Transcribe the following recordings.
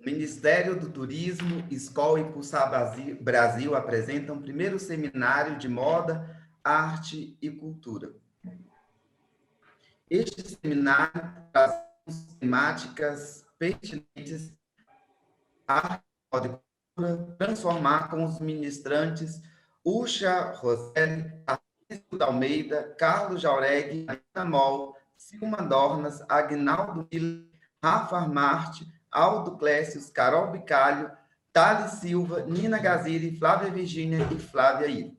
Ministério do Turismo, Skol e Pulsar Brasil apresentam o primeiro seminário de moda, arte e cultura. Este seminário traz temáticas pertinentes à arte e cultura, transformar com os ministrantes Ucha Roseli, Francisco da Almeida, Carlos Jauregui, Ana Mol, Silma Dornas, Agnaldo Miller, Rafa Marte, Aldo Clécius, Carol Bicalho, Thales Silva, Nina Gaziri, Flávia Virgínia e Flávia Iro.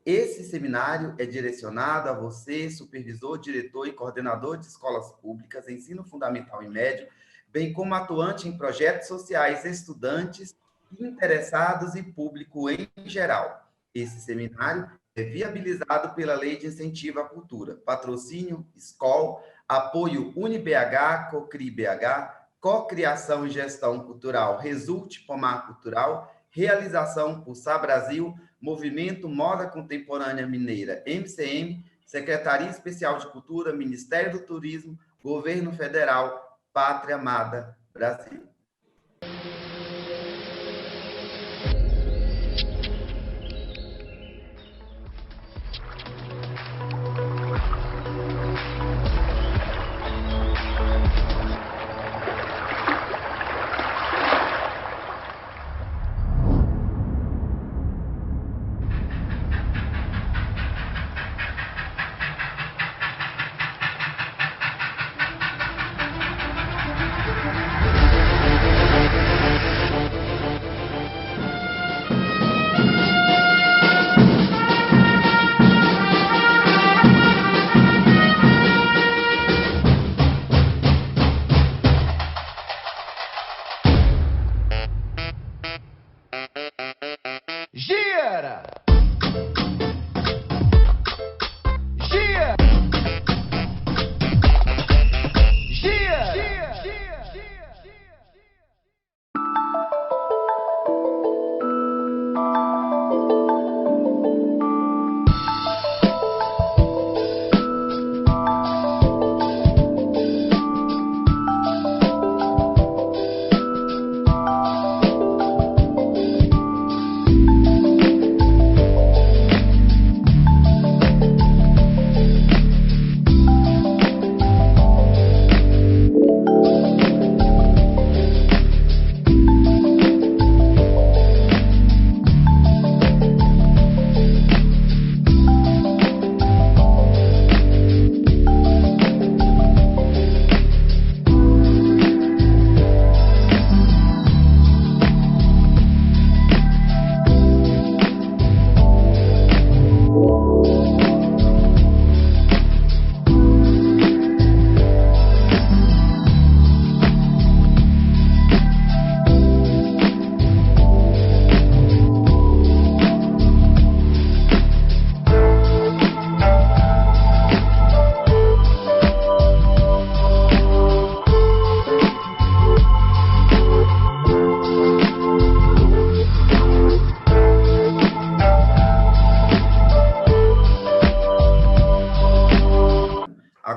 Esse seminário é direcionado a você, supervisor, diretor e coordenador de escolas públicas, ensino fundamental e médio, bem como atuante em projetos sociais, estudantes, interessados e público em geral. Esse seminário é viabilizado pela Lei de Incentivo à Cultura, patrocínio Skol, apoio UniBH, CoCri-BH, Cocriação e Gestão Cultural, Resulte Pomar Cultural, realização Pulsar Brasil, Movimento Moda Contemporânea Mineira, MCM, Secretaria Especial de Cultura, Ministério do Turismo, Governo Federal, Pátria Amada Brasil.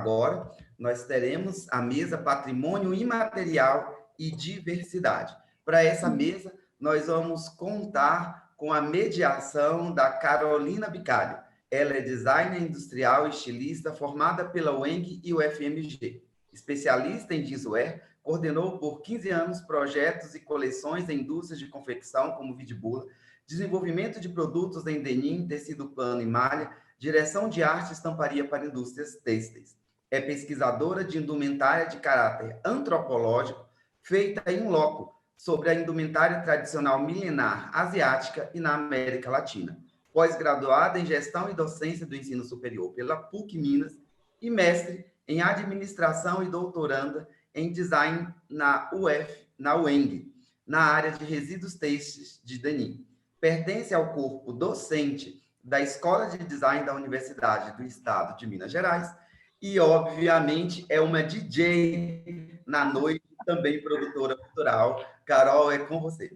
Agora, nós teremos a mesa Patrimônio Imaterial e Diversidade. Para essa mesa, nós vamos contar com a mediação da Carolina Bicalho. Ela é designer industrial e estilista formada pela UENG e UFMG. Especialista em jeanswear, coordenou por 15 anos projetos e coleções em indústrias de confecção, como Vidibula, desenvolvimento de produtos em denim, tecido plano e malha, direção de arte e estamparia para indústrias têxteis. É pesquisadora de indumentária de caráter antropológico, feita em loco, sobre a indumentária tradicional milenar asiática e na América Latina. Pós-graduada em Gestão e Docência do Ensino Superior pela PUC Minas e mestre em Administração e doutoranda em Design na UENG, na área de resíduos têxteis de denim. Pertence ao corpo docente da Escola de Design da Universidade do Estado de Minas Gerais e, obviamente, é uma DJ na noite, também produtora cultural. Carol, é com você.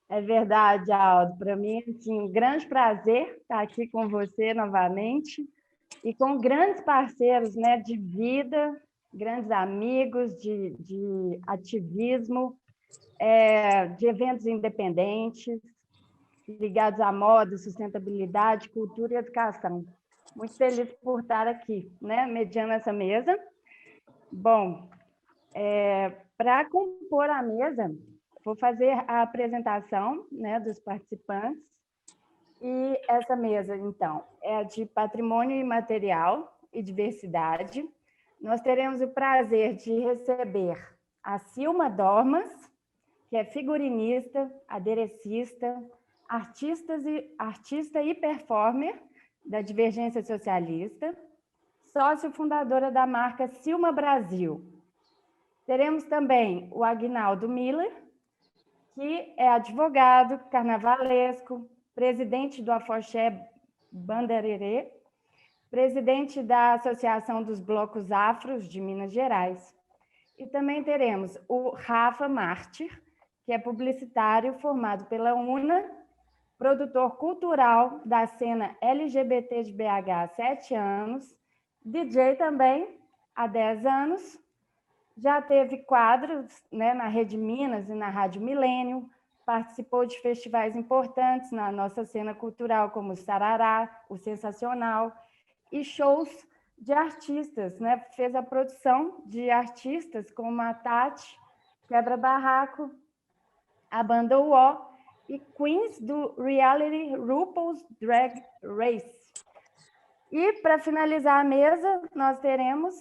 É verdade, Aldo. Para mim, assim, um grande prazer estar aqui com você novamente e com grandes parceiros, né, de vida, grandes amigos de ativismo. de eventos independentes, ligados à moda, sustentabilidade, cultura e educação. Muito feliz por estar aqui, né, mediando essa mesa. Bom, para compor a mesa, vou fazer a apresentação, né, dos participantes. E essa mesa, então, é de patrimônio imaterial e diversidade. Nós teremos o prazer de receber a Silma Dormas, que é figurinista, aderecista, artista e performer da Divergência Socialista, sócio fundadora da marca Silma Brasil. Teremos também o Aguinaldo Miller, que é advogado, carnavalesco, presidente do Afoxé Bandarerê, presidente da Associação dos Blocos Afros de Minas Gerais. E também teremos o Rafa Mártir, que é publicitário formado pela UNA, produtor cultural da cena LGBT de BH há 7 anos, DJ também há 10 anos, já teve quadros, né, na Rede Minas e na Rádio Milênio, participou de festivais importantes na nossa cena cultural, como o Sarará, o Sensacional, e shows de artistas, né? Fez a produção de artistas como a Tati, Quebra Barraco, a banda UO e Queens do reality RuPaul's Drag Race. E, para finalizar a mesa, nós teremos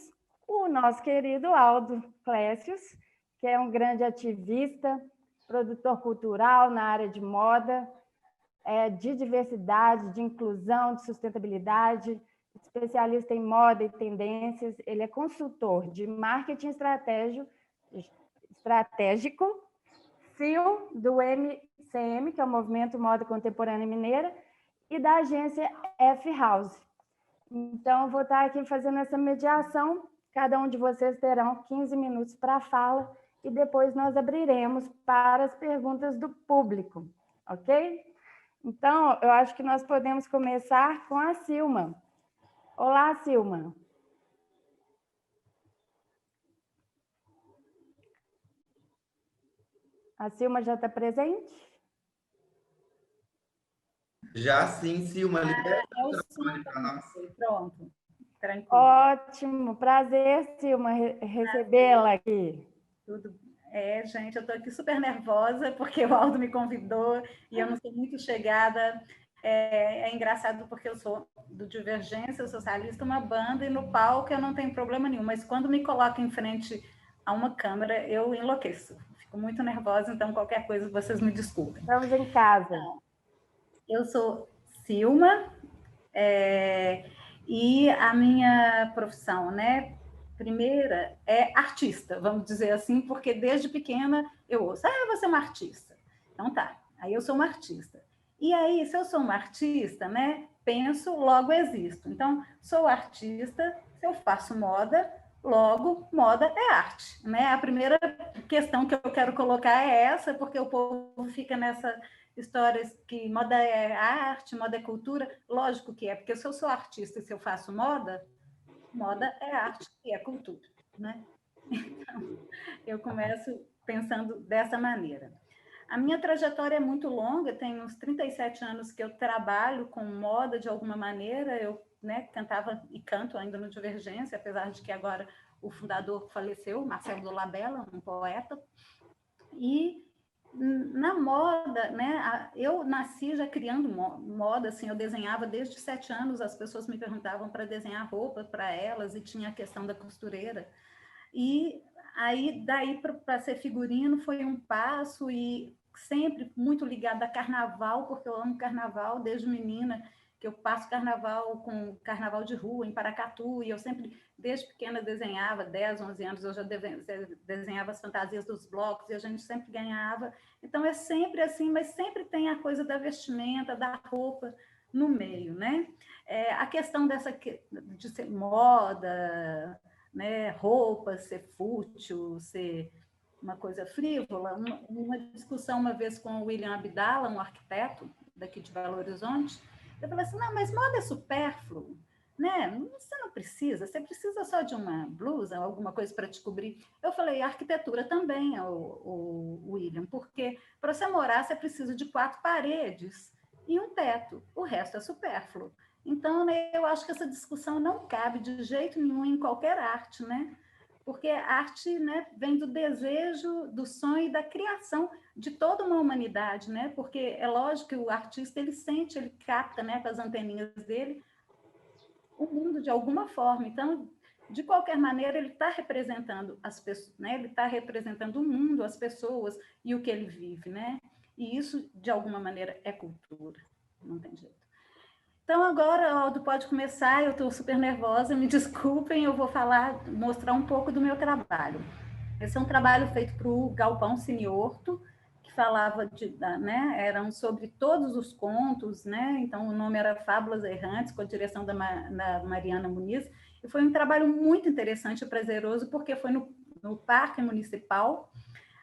o nosso querido Aldo Clécius, que é um grande ativista, produtor cultural na área de moda, de diversidade, de inclusão, de sustentabilidade, especialista em moda e tendências. Ele é consultor de marketing estratégico, CEO do MCM, que é o Movimento Moda Contemporânea Mineira, e da agência F-House. Então, eu vou estar aqui fazendo essa mediação. Cada um de vocês terão 15 minutos para a fala e depois nós abriremos para as perguntas do público, ok? Então, eu acho que nós podemos começar com a Silma. Olá, Silma. A Silma já está presente? Já sim, Silma, libera o microfone para nós. Pronto, tranquilo. Ótimo, prazer, Silma, recebê-la aqui. Tudo. Gente, eu estou aqui super nervosa porque o Aldo me convidou e eu não sou muito chegada. É engraçado porque eu sou do Divergência Socialista, uma banda, e no palco eu não tenho problema nenhum, mas quando me coloco em frente a uma câmera, eu enlouqueço. Fico muito nervosa, então qualquer coisa vocês me desculpem. Estamos em casa. Eu sou Silma, e a minha profissão, né, primeira é artista, vamos dizer assim, porque desde pequena eu ouço, você é uma artista. Então tá, aí eu sou uma artista. E aí, se eu sou uma artista, né, penso, logo existo. Então, sou artista, se eu faço moda, logo, moda é arte, né? A primeira questão que eu quero colocar é essa, porque o povo fica nessa histórias que moda é arte, moda é cultura. Lógico que é, porque se eu sou artista e se eu faço moda, moda é arte e é cultura, né? Então, eu começo pensando dessa maneira. A minha trajetória é muito longa, tem uns 37 anos que eu trabalho com moda de alguma maneira. Eu, né, cantava e canto ainda no Divergência, apesar de que agora o fundador faleceu, Marcelo Dolabella, um poeta. E na moda, né, eu nasci já criando moda, assim, eu desenhava desde 7 anos, as pessoas me perguntavam para desenhar roupa para elas e tinha a questão da costureira. E aí, daí para ser figurino foi um passo, e sempre muito ligada a carnaval, porque eu amo carnaval desde menina, que eu passo carnaval com carnaval de rua em Paracatu, e eu sempre, desde pequena, desenhava, 10, 11 anos, eu já desenhava as fantasias dos blocos, e a gente sempre ganhava. Então, é sempre assim, mas sempre tem a coisa da vestimenta, da roupa no meio, né? A questão dessa de ser moda, né, roupa, ser fútil, ser uma coisa frívola. Uma discussão uma vez com o William Abdala, um arquiteto daqui de Belo Horizonte, eu falei assim, não, mas moda é supérfluo, né? Você não precisa, você precisa só de uma blusa, alguma coisa para te cobrir. Eu falei, arquitetura também, o William, porque para você morar, você precisa de 4 paredes e um teto, o resto é supérfluo. Então, né, eu acho que essa discussão não cabe de jeito nenhum em qualquer arte, né? Porque a arte, né, vem do desejo, do sonho e da criação de toda uma humanidade, né? Porque é lógico que o artista, ele sente, ele capta, né, com as anteninhas dele, o mundo de alguma forma. Então, de qualquer maneira, ele está representando as pessoas, né? Ele está representando o mundo, as pessoas e o que ele vive, né? E isso, de alguma maneira, é cultura. Não tem jeito. Então, agora, Aldo, pode começar. Eu estou super nervosa, me desculpem, eu vou mostrar um pouco do meu trabalho. Esse é um trabalho feito para o Galpão Cineorto, que falava né, eram sobre todos os contos, né? Então o nome era Fábulas Errantes, com a direção da Mariana Muniz, e foi um trabalho muito interessante e prazeroso, porque foi no Parque Municipal.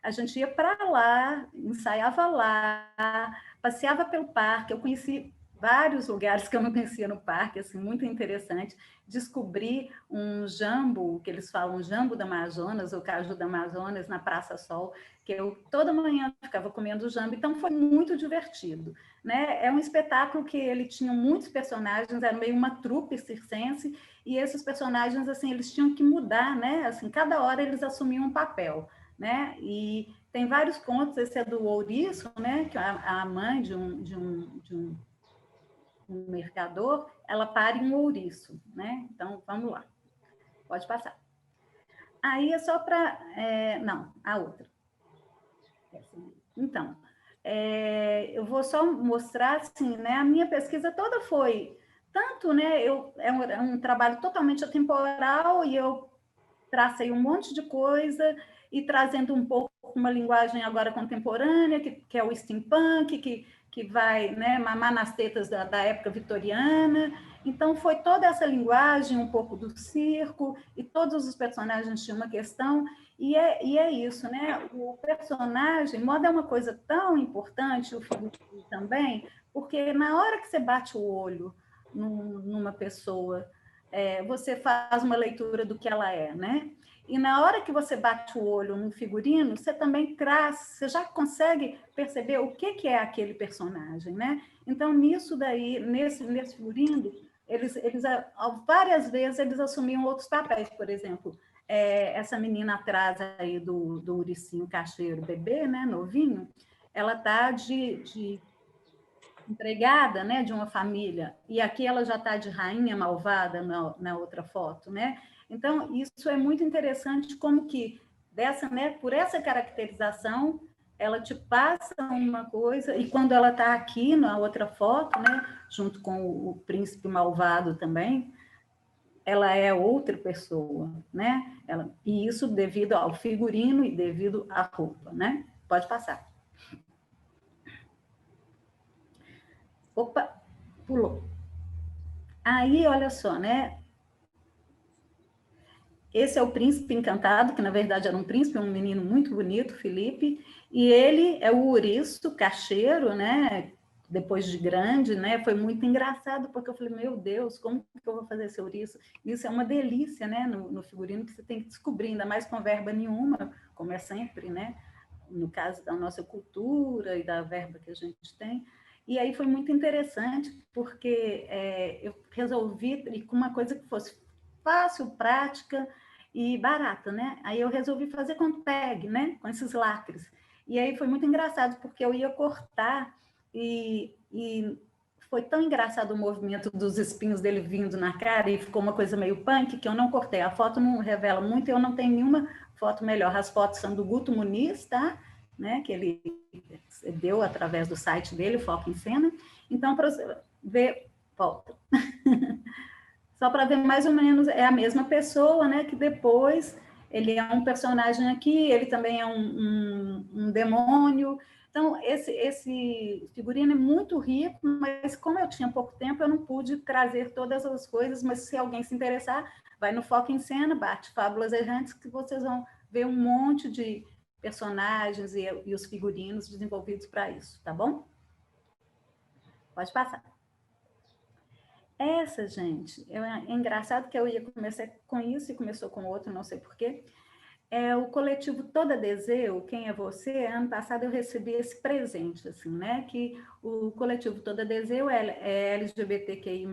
A gente ia para lá, ensaiava lá, passeava pelo parque, eu conheci vários lugares que eu não conhecia no parque, assim, muito interessante. Descobri um jambo, que eles falam jambo da Amazonas, ou caju da Amazonas, na Praça Sol, que eu toda manhã ficava comendo jambo, então foi muito divertido, né? É um espetáculo que ele tinha muitos personagens, era meio uma trupe circense, e esses personagens, assim, eles tinham que mudar, né? Assim, cada hora eles assumiam um papel, né? E tem vários contos, esse é do Ouriço, né? Que a mãe de um mercador, ela para em um ouriço, né? Então, vamos lá. Pode passar. Aí é só para... não, a outra. Então, eu vou só mostrar, assim, né? A minha pesquisa toda foi... Tanto, né? É um trabalho totalmente atemporal e eu tracei um monte de coisa e trazendo um pouco uma linguagem agora contemporânea, que é o steampunk, que vai, né, mamar nas tetas da época vitoriana. Então, foi toda essa linguagem, um pouco do circo, e todos os personagens tinham uma questão, e é isso, né? O personagem, moda é uma coisa tão importante, o figurino também, porque na hora que você bate o olho numa pessoa, você faz uma leitura do que ela é, né? E na hora que você bate o olho no figurino, você também traz, você já consegue perceber o que é aquele personagem, né? Então, nisso daí, nesse figurino, eles várias vezes eles assumiam outros papéis, por exemplo, essa menina atrás aí do Uricinho Cacheiro, bebê, né, novinho, ela tá de empregada, né, de uma família, e aqui ela já está de rainha malvada na outra foto, né? Então, isso é muito interessante como que né, por essa caracterização, ela te passa uma coisa, e quando ela está aqui na outra foto, né, junto com o príncipe malvado também, ela é outra pessoa, né? E isso devido ao figurino e devido à roupa, né? Pode passar. Opa, pulou. Aí, olha só, né? Esse é o príncipe encantado, que na verdade era um príncipe, um menino muito bonito, Felipe, e ele é o ouriço cacheiro, né? Depois de grande, né? Foi muito engraçado, porque eu falei, meu Deus, como que eu vou fazer esse ouriço? Isso é uma delícia, né? No figurino que você tem que descobrir, ainda mais com verba nenhuma, como é sempre, né? No caso da nossa cultura e da verba que a gente tem. E aí foi muito interessante, porque eu resolvi ir com uma coisa que fosse fácil, prática e barata, né? Aí eu resolvi fazer com tag, né? Com esses lacres. E aí foi muito engraçado, porque eu ia cortar e foi tão engraçado o movimento dos espinhos dele vindo na cara e ficou uma coisa meio punk que eu não cortei. A foto não revela muito, eu não tenho nenhuma foto melhor. As fotos são do Guto Muniz, tá? Né? Que ele deu através do site dele, Foco em Cena. Então, para você ver, volta. Só para ver mais ou menos, é a mesma pessoa, né? Que depois ele é um personagem aqui, ele também é um demônio. Então, esse figurino é muito rico, mas como eu tinha pouco tempo, eu não pude trazer todas as coisas, mas se alguém se interessar, vai no Foco em Cena, bate Fábulas Errantes, que vocês vão ver um monte de personagens e os figurinos desenvolvidos para isso, tá bom? Pode passar. Essa, gente, é engraçado que eu ia começar com isso e começou com outro, não sei porquê. É o coletivo Toda Deseu, Quem é Você? Ano passado eu recebi esse presente, assim, né? Que o coletivo Toda Deseu é LGBTQI+,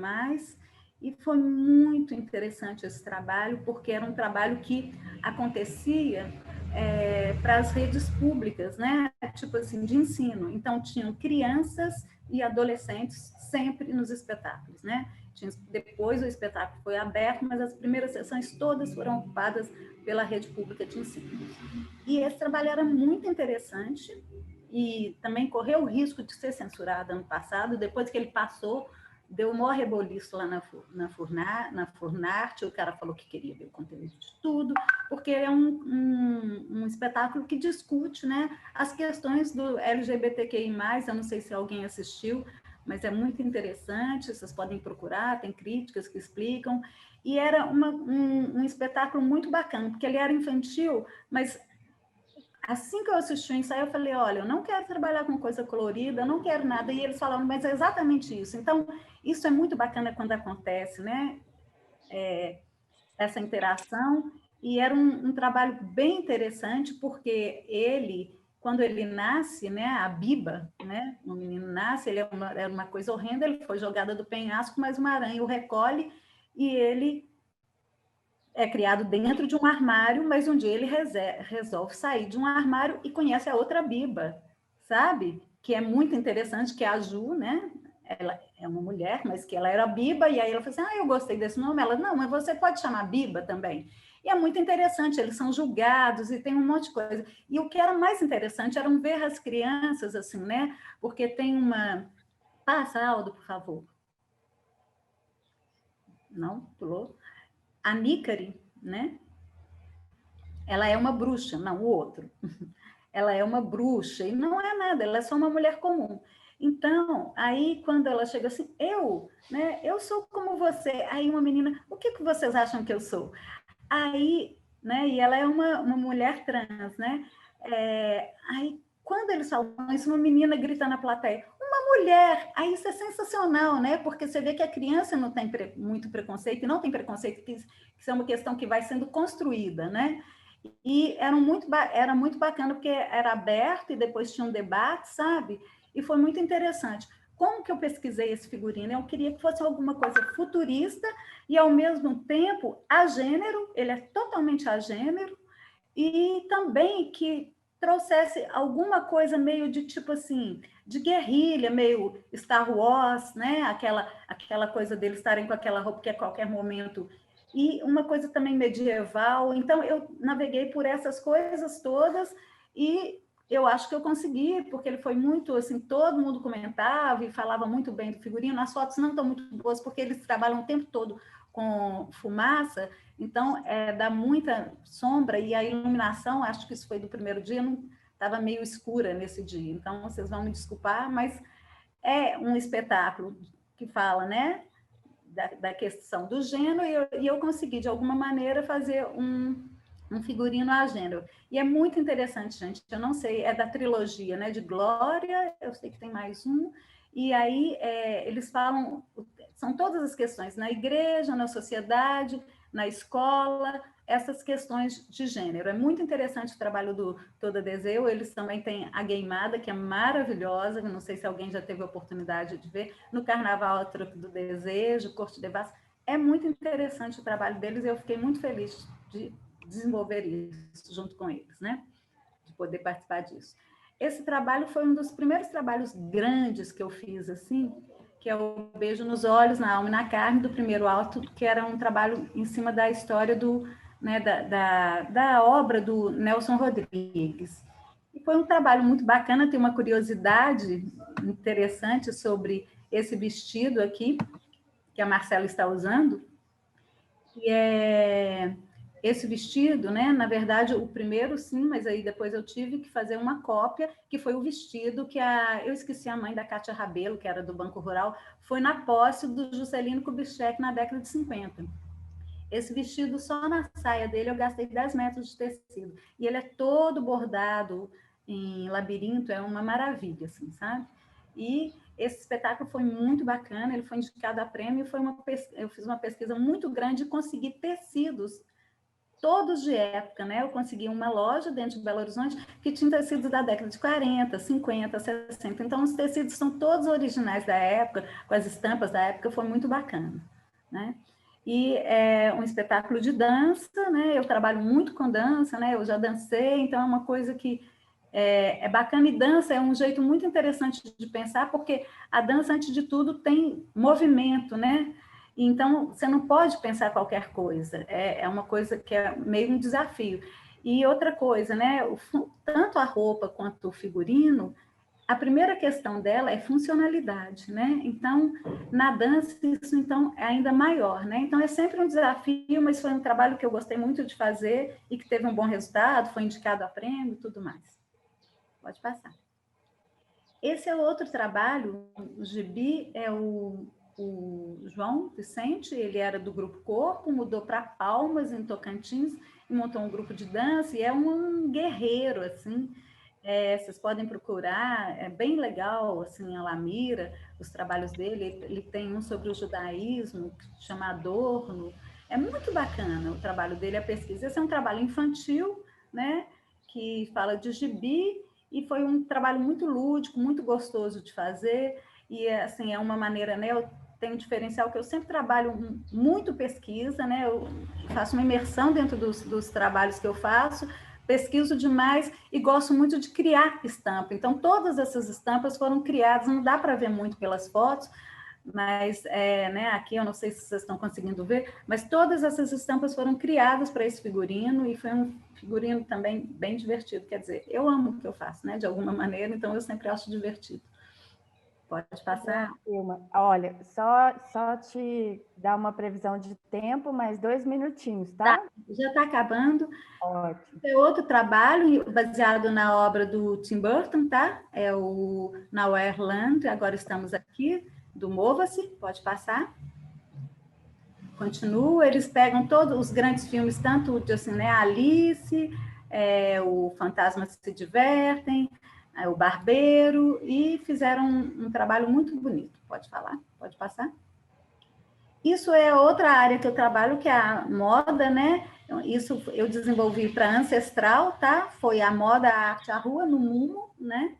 e foi muito interessante esse trabalho, porque era um trabalho que acontecia para as redes públicas, né? Tipo assim, de ensino. Então, tinham crianças e adolescentes sempre nos espetáculos, né? Depois o espetáculo foi aberto, mas as primeiras sessões todas foram ocupadas pela rede pública de ensino. E esse trabalho era muito interessante e também correu o risco de ser censurado ano passado. Depois que ele passou, deu um maior reboliço lá na Furnarte, o cara falou que queria ver o conteúdo de tudo, porque é um espetáculo que discute, né, as questões do LGBTQI+, eu não sei se alguém assistiu, mas é muito interessante, vocês podem procurar, tem críticas que explicam, e era um espetáculo muito bacana, porque ele era infantil, mas assim que eu assisti o ensaio, eu falei, olha, eu não quero trabalhar com coisa colorida, eu não quero nada, e eles falaram, mas é exatamente isso. Então, isso é muito bacana quando acontece, né? Essa interação, e era um trabalho bem interessante, porque ele, quando ele nasce, né, a Biba, né, o menino nasce, ele era uma coisa horrenda, ele foi jogado do penhasco, mas uma aranha o recolhe, e ele é criado dentro de um armário, mas um dia ele resolve sair de um armário e conhece a outra Biba, sabe? Que é muito interessante, que é a Ju, né? Ela é uma mulher, mas que ela era Biba, e aí ela falou assim, eu gostei desse nome. Ela, não, mas você pode chamar Biba também. E é muito interessante, eles são julgados e tem um monte de coisa. E o que era mais interessante era ver as crianças, assim, né? Porque tem uma... Passa, Aldo, por favor. Não, pulou. A Nícari, né? Ela é uma bruxa, não, o outro. Ela é uma bruxa, e não é nada, ela é só uma mulher comum. Então, aí quando ela chega assim, né, eu sou como você. Aí uma menina, o que vocês acham que eu sou? Aí, né, e ela é uma mulher trans, né? Aí, quando eles falam isso, uma menina grita na plateia, uma mulher! Aí isso é sensacional, né? Porque você vê que a criança não tem muito preconceito, e não tem preconceito, que isso é uma questão que vai sendo construída, né? E era muito bacana, porque era aberto e depois tinha um debate, sabe? E foi muito interessante. Como que eu pesquisei esse figurino? Eu queria que fosse alguma coisa futurista e, ao mesmo tempo, a gênero, ele é totalmente a gênero, e também que trouxesse alguma coisa meio de tipo assim, de guerrilha, meio Star Wars, né? Aquela coisa deles estarem com aquela roupa que a qualquer momento, e uma coisa também medieval. Então eu naveguei por essas coisas todas e eu acho que eu consegui, porque ele foi muito assim, todo mundo comentava e falava muito bem do figurino. As fotos não estão muito boas porque eles trabalham o tempo todo com fumaça, então dá muita sombra, e a iluminação, acho que isso foi do primeiro dia, não estava meio escura nesse dia, então vocês vão me desculpar, mas é um espetáculo que fala, né, da questão do gênero, e eu consegui, de alguma maneira, fazer um figurino a gênero. E é muito interessante, gente. Eu não sei, é da trilogia, né? De Glória, eu sei que tem mais um. E aí eles falam, são todas as questões, na igreja, na sociedade, na escola, essas questões de gênero. É muito interessante o trabalho do Toda Deseu. Eles também têm a Gaymada, que é maravilhosa, não sei se alguém já teve a oportunidade de ver, no Carnaval a Truque do Desejo, Corte de Vaz. É muito interessante o trabalho deles, e eu fiquei muito feliz de desenvolver isso junto com eles, né? De poder participar disso. Esse trabalho foi um dos primeiros trabalhos grandes que eu fiz, assim, que é o Beijo nos Olhos, na Alma e na Carne, do primeiro ato, que era um trabalho em cima da história né, da obra do Nelson Rodrigues. E foi um trabalho muito bacana, tem uma curiosidade interessante sobre esse vestido aqui, que a Marcela está usando, que é esse vestido, né? Na verdade, o primeiro sim, mas aí depois eu tive que fazer uma cópia, que foi o vestido que eu esqueci a mãe da Cátia Rabelo, que era do Banco Rural, foi na posse do Juscelino Kubitschek na década de 50. Esse vestido, só na saia dele, eu gastei 10 metros de tecido. E ele é todo bordado em labirinto, é uma maravilha, assim, sabe? E esse espetáculo foi muito bacana, ele foi indicado a prêmio, eu fiz uma pesquisa muito grande e consegui tecidos todos de época, né? Eu consegui uma loja dentro de Belo Horizonte que tinha tecidos da década de 40, 50, 60. Então, os tecidos são todos originais da época, com as estampas da época, foi muito bacana, né? E é um espetáculo de dança, né? Eu trabalho muito com dança, né? Eu já dancei, então é uma coisa que é bacana, e dança é um jeito muito interessante de pensar, porque a dança, antes de tudo, tem movimento, né? Então, você não pode pensar qualquer coisa, é uma coisa que é meio um desafio. E outra coisa, né? Tanto a roupa quanto o figurino, a primeira questão dela é funcionalidade, né? Então, na dança, isso então é ainda maior, né? Então, é sempre um desafio, mas foi um trabalho que eu gostei muito de fazer e que teve um bom resultado, foi indicado a prêmio e tudo mais. Pode passar. Esse é outro trabalho, o gibi é o João Vicente, ele era do Grupo Corpo, mudou para Palmas, em Tocantins, e montou um grupo de dança, e é um guerreiro, assim, vocês podem procurar, é bem legal, assim, a Lamira, os trabalhos dele, ele tem um sobre o judaísmo, que chama Adorno, é muito bacana o trabalho dele, a pesquisa. Esse é um trabalho infantil, né, que fala de gibi, e foi um trabalho muito lúdico, muito gostoso de fazer, e assim, é uma maneira, né, eu tenho um diferencial que eu sempre trabalho muito pesquisa, né, eu faço uma imersão dentro dos trabalhos que eu faço, pesquiso demais e gosto muito de criar estampa. Então, todas essas estampas foram criadas, não dá para ver muito pelas fotos, mas né, aqui eu não sei se vocês estão conseguindo ver, mas todas essas estampas foram criadas para esse figurino, e foi um figurino também bem divertido. Quer dizer, eu amo o que eu faço, né, de alguma maneira, então eu sempre acho divertido. Pode passar. Olha, só te dar uma previsão de tempo, mais 2 minutinhos, tá? Já está acabando. Ótimo. É outro trabalho baseado na obra do Tim Burton, tá? É o Nowhere Land, agora estamos aqui, do Mova-se, pode passar. Continua, eles pegam todos os grandes filmes, tanto de assim, né, Alice, o Fantasma se Divertem, o Barbeiro, e fizeram um trabalho muito bonito. Pode falar? Pode passar? Isso é outra área que eu trabalho, que é a moda, né? Isso eu desenvolvi para Ancestral, tá? Foi a moda, a arte, a rua, no MUMO, né?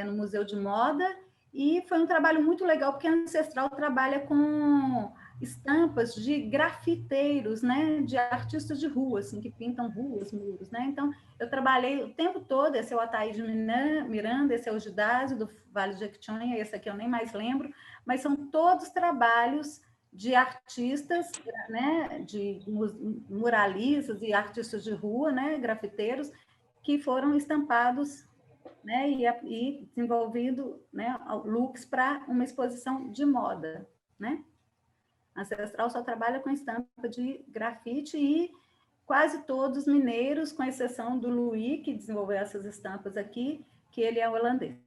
No Museu de Moda, e foi um trabalho muito legal, porque a Ancestral trabalha com estampas de grafiteiros, né? De artistas de rua, assim, que pintam ruas, muros, né? Então, eu trabalhei o tempo todo, esse é o Ataíde Miranda, esse é o Gidásio, do Vale de Jequitinhonha, esse aqui eu nem mais lembro, mas são todos trabalhos de artistas, né, de muralistas e artistas de rua, né, grafiteiros, que foram estampados, né, e desenvolvido, né, looks para uma exposição de moda, né. Ancestral só trabalha com estampa de grafite, e quase todos mineiros, com exceção do Louis, que desenvolveu essas estampas aqui, que ele é holandês.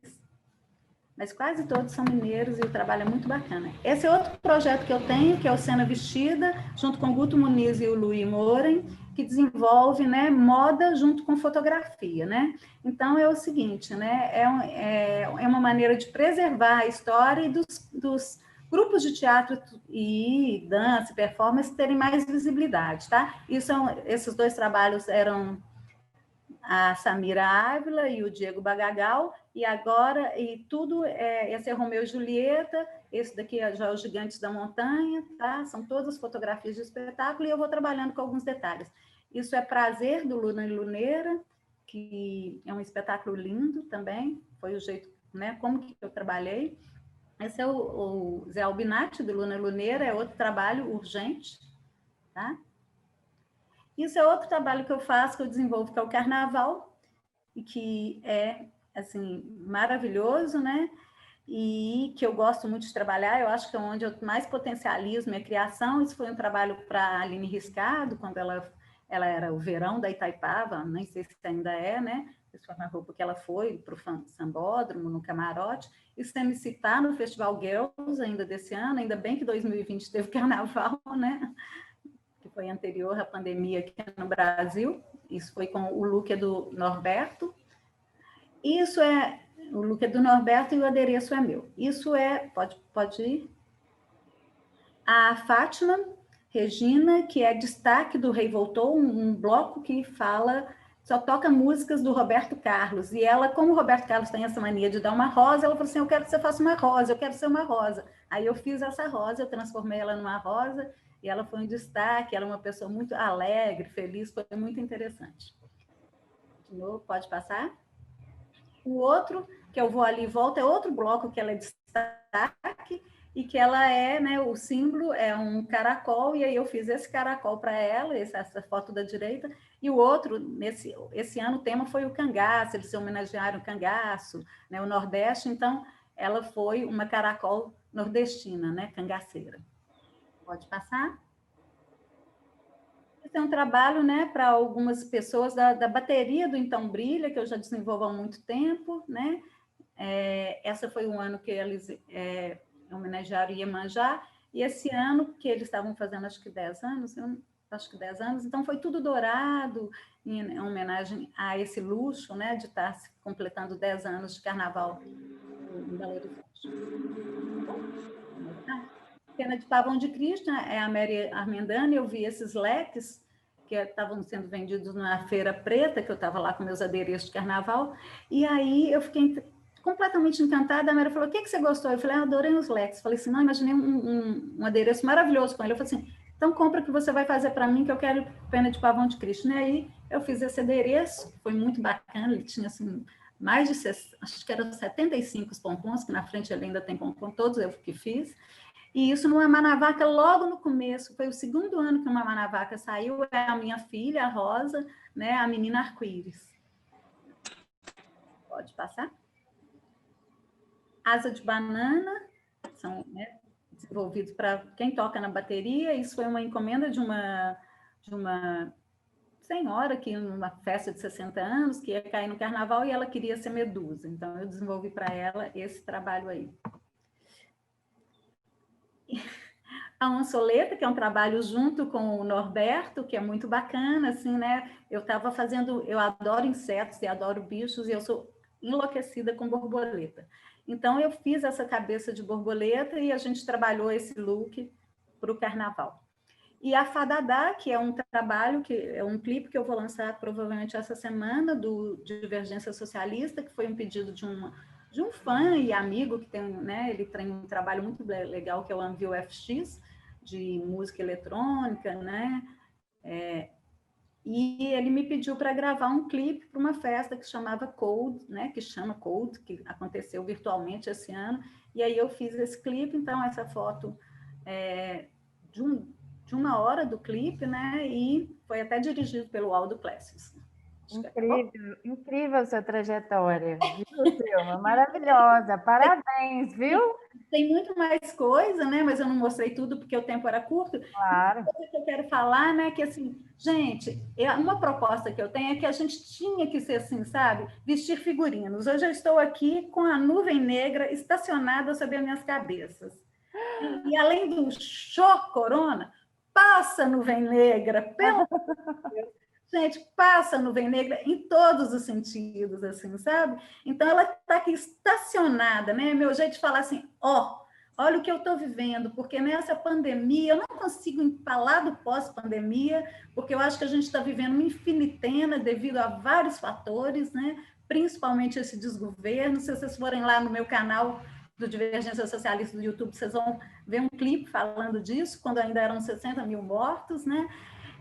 Mas quase todos são mineiros, e o trabalho é muito bacana. Esse é outro projeto que eu tenho, que é o Cena Vestida, junto com o Guto Muniz e o Louis Moren, que desenvolve, né, moda junto com fotografia, né? Então, é o seguinte, né, é uma maneira de preservar a história e dos grupos de teatro e dança e performance terem mais visibilidade, tá? Esses dois trabalhos eram a Samira Ávila e o Diego Bagagal, e agora, esse é Romeu e Julieta, esse daqui é já Os Gigantes da Montanha, tá? São todas fotografias de espetáculo, e eu vou trabalhando com alguns detalhes. Isso é Prazer, do Luna e Luneira, que é um espetáculo lindo também, foi o jeito, né, como que eu trabalhei. Esse é o Zé Albinati, do Luna e Luneira, é outro trabalho urgente, tá? Isso é outro trabalho que eu faço, que eu desenvolvo, que é o Carnaval, e que é, assim, maravilhoso, né? E que eu gosto muito de trabalhar, eu acho que é onde eu mais potencializo minha criação. Isso foi um trabalho para a Aline Riscado, quando ela era o verão da Itaipava, nem sei se ainda é, né? Isso foi uma roupa que ela foi para o Sambódromo, no Camarote. Isso tem me citar no Festival Girls ainda desse ano, ainda bem que 2020 teve carnaval, né? Que foi anterior à pandemia aqui no Brasil. Isso foi com o look do Norberto. Isso O look é do Norberto e o adereço é meu. Isso é, pode ir. A Fátima Regina, que é destaque do Rei Voltou, um bloco que fala, só toca músicas do Roberto Carlos. E ela, como o Roberto Carlos tem essa mania de dar uma rosa, ela falou assim, eu quero que você faça uma rosa, eu quero ser uma rosa. Aí eu fiz essa rosa, eu transformei ela numa rosa, e ela foi um destaque, ela é uma pessoa muito alegre, feliz, foi muito interessante. De novo, pode passar? O outro, que eu vou ali e volto, é outro bloco que ela é destaque, e que ela é, né, o símbolo é um caracol, e aí eu fiz esse caracol para ela, essa foto da direita, e o outro, esse ano o tema foi o cangaço, eles homenagearam o cangaço, né, o Nordeste, então ela foi uma caracol nordestina, né, cangaceira. Pode passar? Esse é um trabalho, né, para algumas pessoas da bateria do Então Brilha, que eu já desenvolvo há muito tempo, né, essa foi um ano que eles homenagearam Iemanjá, e esse ano que eles estavam fazendo, acho que 10 anos, então foi tudo dourado, em homenagem a esse luxo, né, de estar se completando 10 anos de carnaval em Belo Horizonte. Pena de Pavão de Cristo, é a Mary Armendani, eu vi esses leques que estavam sendo vendidos na Feira Preta, que eu estava lá com meus adereços de carnaval, e aí eu fiquei completamente encantada. A Mary falou, o que você gostou? Eu falei, adorei os leques. Falei assim, não, imaginei um adereço maravilhoso com ele. Eu falei assim, então compra que você vai fazer para mim, que eu quero Pena de Pavão de Cristo. E aí eu fiz esse adereço, foi muito bacana, ele tinha assim, mais de, acho que eram 75 pompons, que na frente ele ainda tem pompom, todos eu que fiz. E isso numa Manavaca logo no começo, foi o segundo ano que uma Manavaca saiu, é a minha filha, a Rosa, né, a menina arco-íris. Pode passar? Asa de banana, são, né, desenvolvidos para quem toca na bateria. Isso foi uma encomenda de uma senhora que numa festa de 60 anos, que ia cair no carnaval e ela queria ser medusa. Então, eu desenvolvi para ela esse trabalho aí. A Ansoleta, que é um trabalho junto com o Norberto, que é muito bacana, assim, né? Eu estava fazendo, eu adoro insetos e adoro bichos, e eu sou enlouquecida com borboleta. Então, eu fiz essa cabeça de borboleta e a gente trabalhou esse look para o carnaval. E a Fadadá, que é um trabalho, que é um clipe que eu vou lançar provavelmente essa semana, do Divergência Socialista, que foi um pedido de um fã e amigo que tem, né, ele tem um trabalho muito legal, que é o Anvil FX, de música eletrônica, né? E ele me pediu para gravar um clipe para uma festa que chamava Cold, né? Que chama Cold, que aconteceu virtualmente esse ano. E aí eu fiz esse clipe, então essa foto de uma hora do clipe, né? E foi até dirigido pelo Aldo Plessis. Incrível, incrível a sua trajetória, viu, Silma? Maravilhosa, parabéns, viu? Tem muito mais coisa, né? Mas eu não mostrei tudo porque o tempo era curto. Claro. Uma coisa que eu quero falar, né? Que assim, gente, uma proposta que eu tenho é que a gente tinha que ser assim, sabe? Vestir figurinos. Hoje eu estou aqui com a nuvem negra estacionada sobre as minhas cabeças. E além do show corona, passa a nuvem negra, pelo Deus. Gente, passa a nuvem negra em todos os sentidos, assim, sabe? Então, ela está aqui estacionada, né? Meu jeito de falar assim, olha o que eu estou vivendo, porque nessa pandemia, eu não consigo falar do pós-pandemia, porque eu acho que a gente está vivendo uma infinitena devido a vários fatores, né? Principalmente esse desgoverno. Se vocês forem lá no meu canal do Divergência Socialista do YouTube, vocês vão ver um clipe falando disso, quando ainda eram 60 mil mortos, né?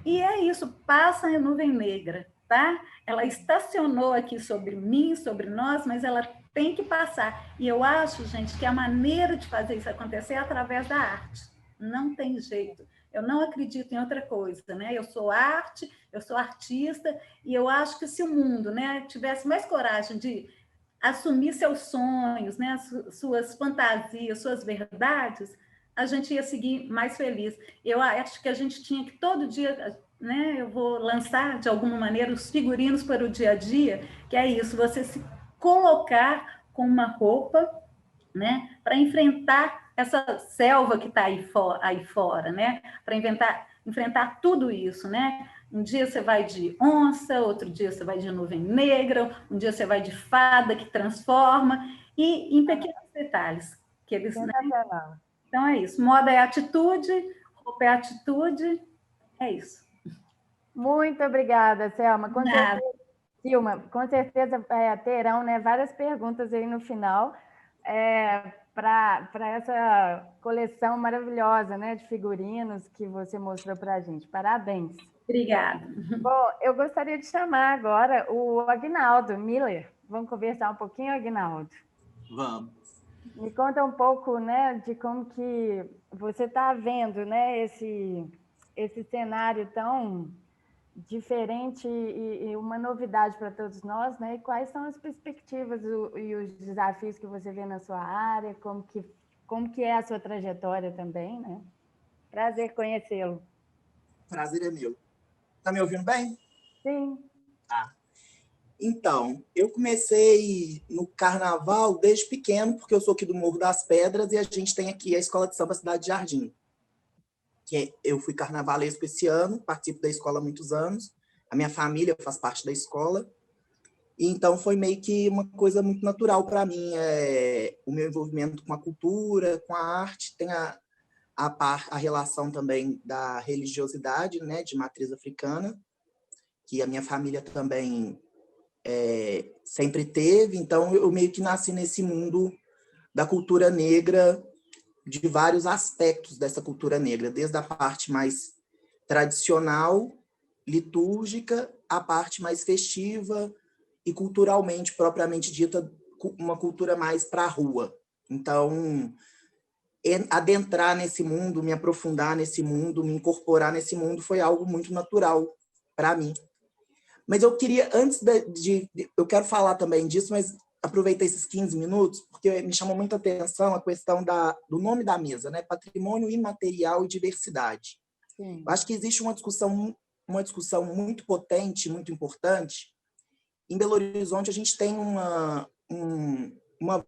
E é isso, passa a nuvem negra, tá? Ela estacionou aqui sobre mim, sobre nós, mas ela tem que passar. E eu acho, gente, que a maneira de fazer isso acontecer é através da arte. Não tem jeito. Eu não acredito em outra coisa, né? Eu sou arte, eu sou artista, e eu acho que se o mundo, né, tivesse mais coragem de assumir seus sonhos, né, suas fantasias, suas verdades, a gente ia seguir mais feliz. Eu acho que a gente tinha que todo dia, né, eu vou lançar de alguma maneira os figurinos para o dia a dia, que é isso, você se colocar com uma roupa, né, para enfrentar essa selva que está aí fora, né, para enfrentar tudo isso, né. Um dia você vai de onça, outro dia você vai de nuvem negra, um dia você vai de fada que transforma, e em pequenos detalhes. Que eles, né? Sensacional. Então é isso. Moda é atitude, roupa é atitude, é isso. Muito obrigada, Selma. Com Nada. certeza, Silma, com certeza terão, né, várias perguntas aí no final para essa coleção maravilhosa, né, de figurinos que você mostrou para a gente. Parabéns. Obrigada. Bom, eu gostaria de chamar agora o Aguinaldo Miller. Vamos conversar um pouquinho, Aguinaldo? Vamos. Me conta um pouco, né, de como que você está vendo, né, esse cenário tão diferente e uma novidade para todos nós, né? E quais são as perspectivas e os desafios que você vê na sua área, como que é a sua trajetória também, né? Prazer conhecê-lo. Prazer é meu. Tá me ouvindo bem? Sim. Então, eu comecei no carnaval desde pequeno, porque eu sou aqui do Morro das Pedras e a gente tem aqui a Escola de Samba Cidade de Jardim. Eu fui carnavalesco esse ano, participo da escola há muitos anos. A minha família faz parte da escola. E então foi meio que uma coisa muito natural para mim, o meu envolvimento com a cultura, com a arte, tem a relação também da religiosidade, né, de matriz africana, que a minha família também sempre teve. Então eu meio que nasci nesse mundo da cultura negra, de vários aspectos dessa cultura negra, desde a parte mais tradicional, litúrgica, a parte mais festiva e culturalmente, propriamente dita, uma cultura mais para a rua. Então, adentrar nesse mundo, me aprofundar nesse mundo, me incorporar nesse mundo foi algo muito natural para mim. Mas eu queria, antes eu quero falar também disso, mas aproveitei esses 15 minutos, porque me chamou muita atenção a questão do nome da mesa, né? Patrimônio imaterial e diversidade. Sim. Eu acho que existe uma discussão muito potente, muito importante. Em Belo Horizonte, a gente tem uma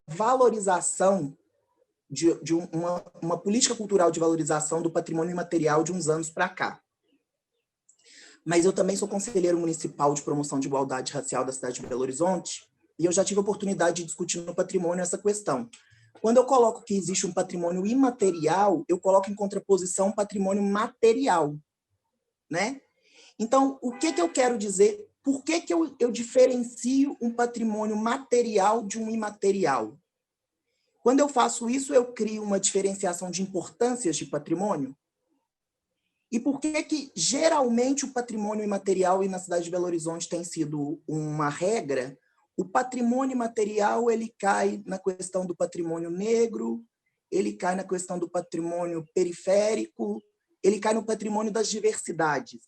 valorização, uma política cultural de valorização do patrimônio imaterial de uns anos para cá. Mas eu também sou conselheiro municipal de promoção de igualdade racial da cidade de Belo Horizonte, e eu já tive a oportunidade de discutir no patrimônio essa questão. Quando eu coloco que existe um patrimônio imaterial, eu coloco em contraposição um patrimônio material, né? Então, o que eu quero dizer? Por que eu diferencio um patrimônio material de um imaterial? Quando eu faço isso, eu crio uma diferenciação de importâncias de patrimônio? E por que geralmente o patrimônio imaterial, e na cidade de Belo Horizonte tem sido uma regra, o patrimônio imaterial ele cai na questão do patrimônio negro, ele cai na questão do patrimônio periférico, ele cai no patrimônio das diversidades,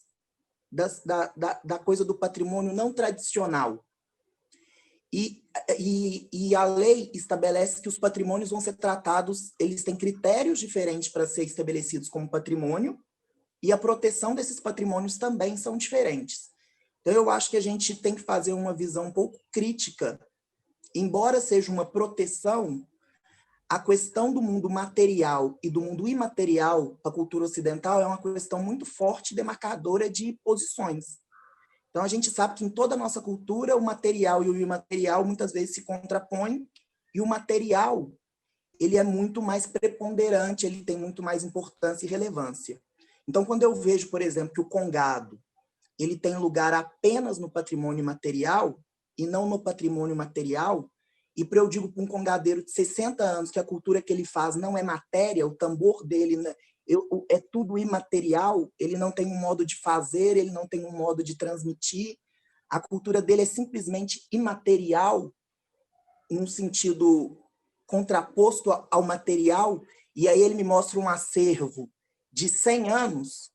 da coisa do patrimônio não tradicional. E a lei estabelece que os patrimônios vão ser tratados, eles têm critérios diferentes para ser estabelecidos como patrimônio, e a proteção desses patrimônios também são diferentes. Então, eu acho que a gente tem que fazer uma visão um pouco crítica. Embora seja uma proteção, a questão do mundo material e do mundo imaterial para a cultura ocidental é uma questão muito forte, demarcadora de posições. Então, a gente sabe que em toda a nossa cultura, o material e o imaterial muitas vezes se contrapõem, e o material ele é muito mais preponderante, ele tem muito mais importância e relevância. Então, quando eu vejo, por exemplo, que o congado ele tem lugar apenas no patrimônio material e não no patrimônio material, e para eu digo para um congadeiro de 60 anos que a cultura que ele faz não é matéria, o tambor dele é tudo imaterial, ele não tem um modo de fazer, ele não tem um modo de transmitir, a cultura dele é simplesmente imaterial, num sentido contraposto ao material, e aí ele me mostra um acervo de 100 anos,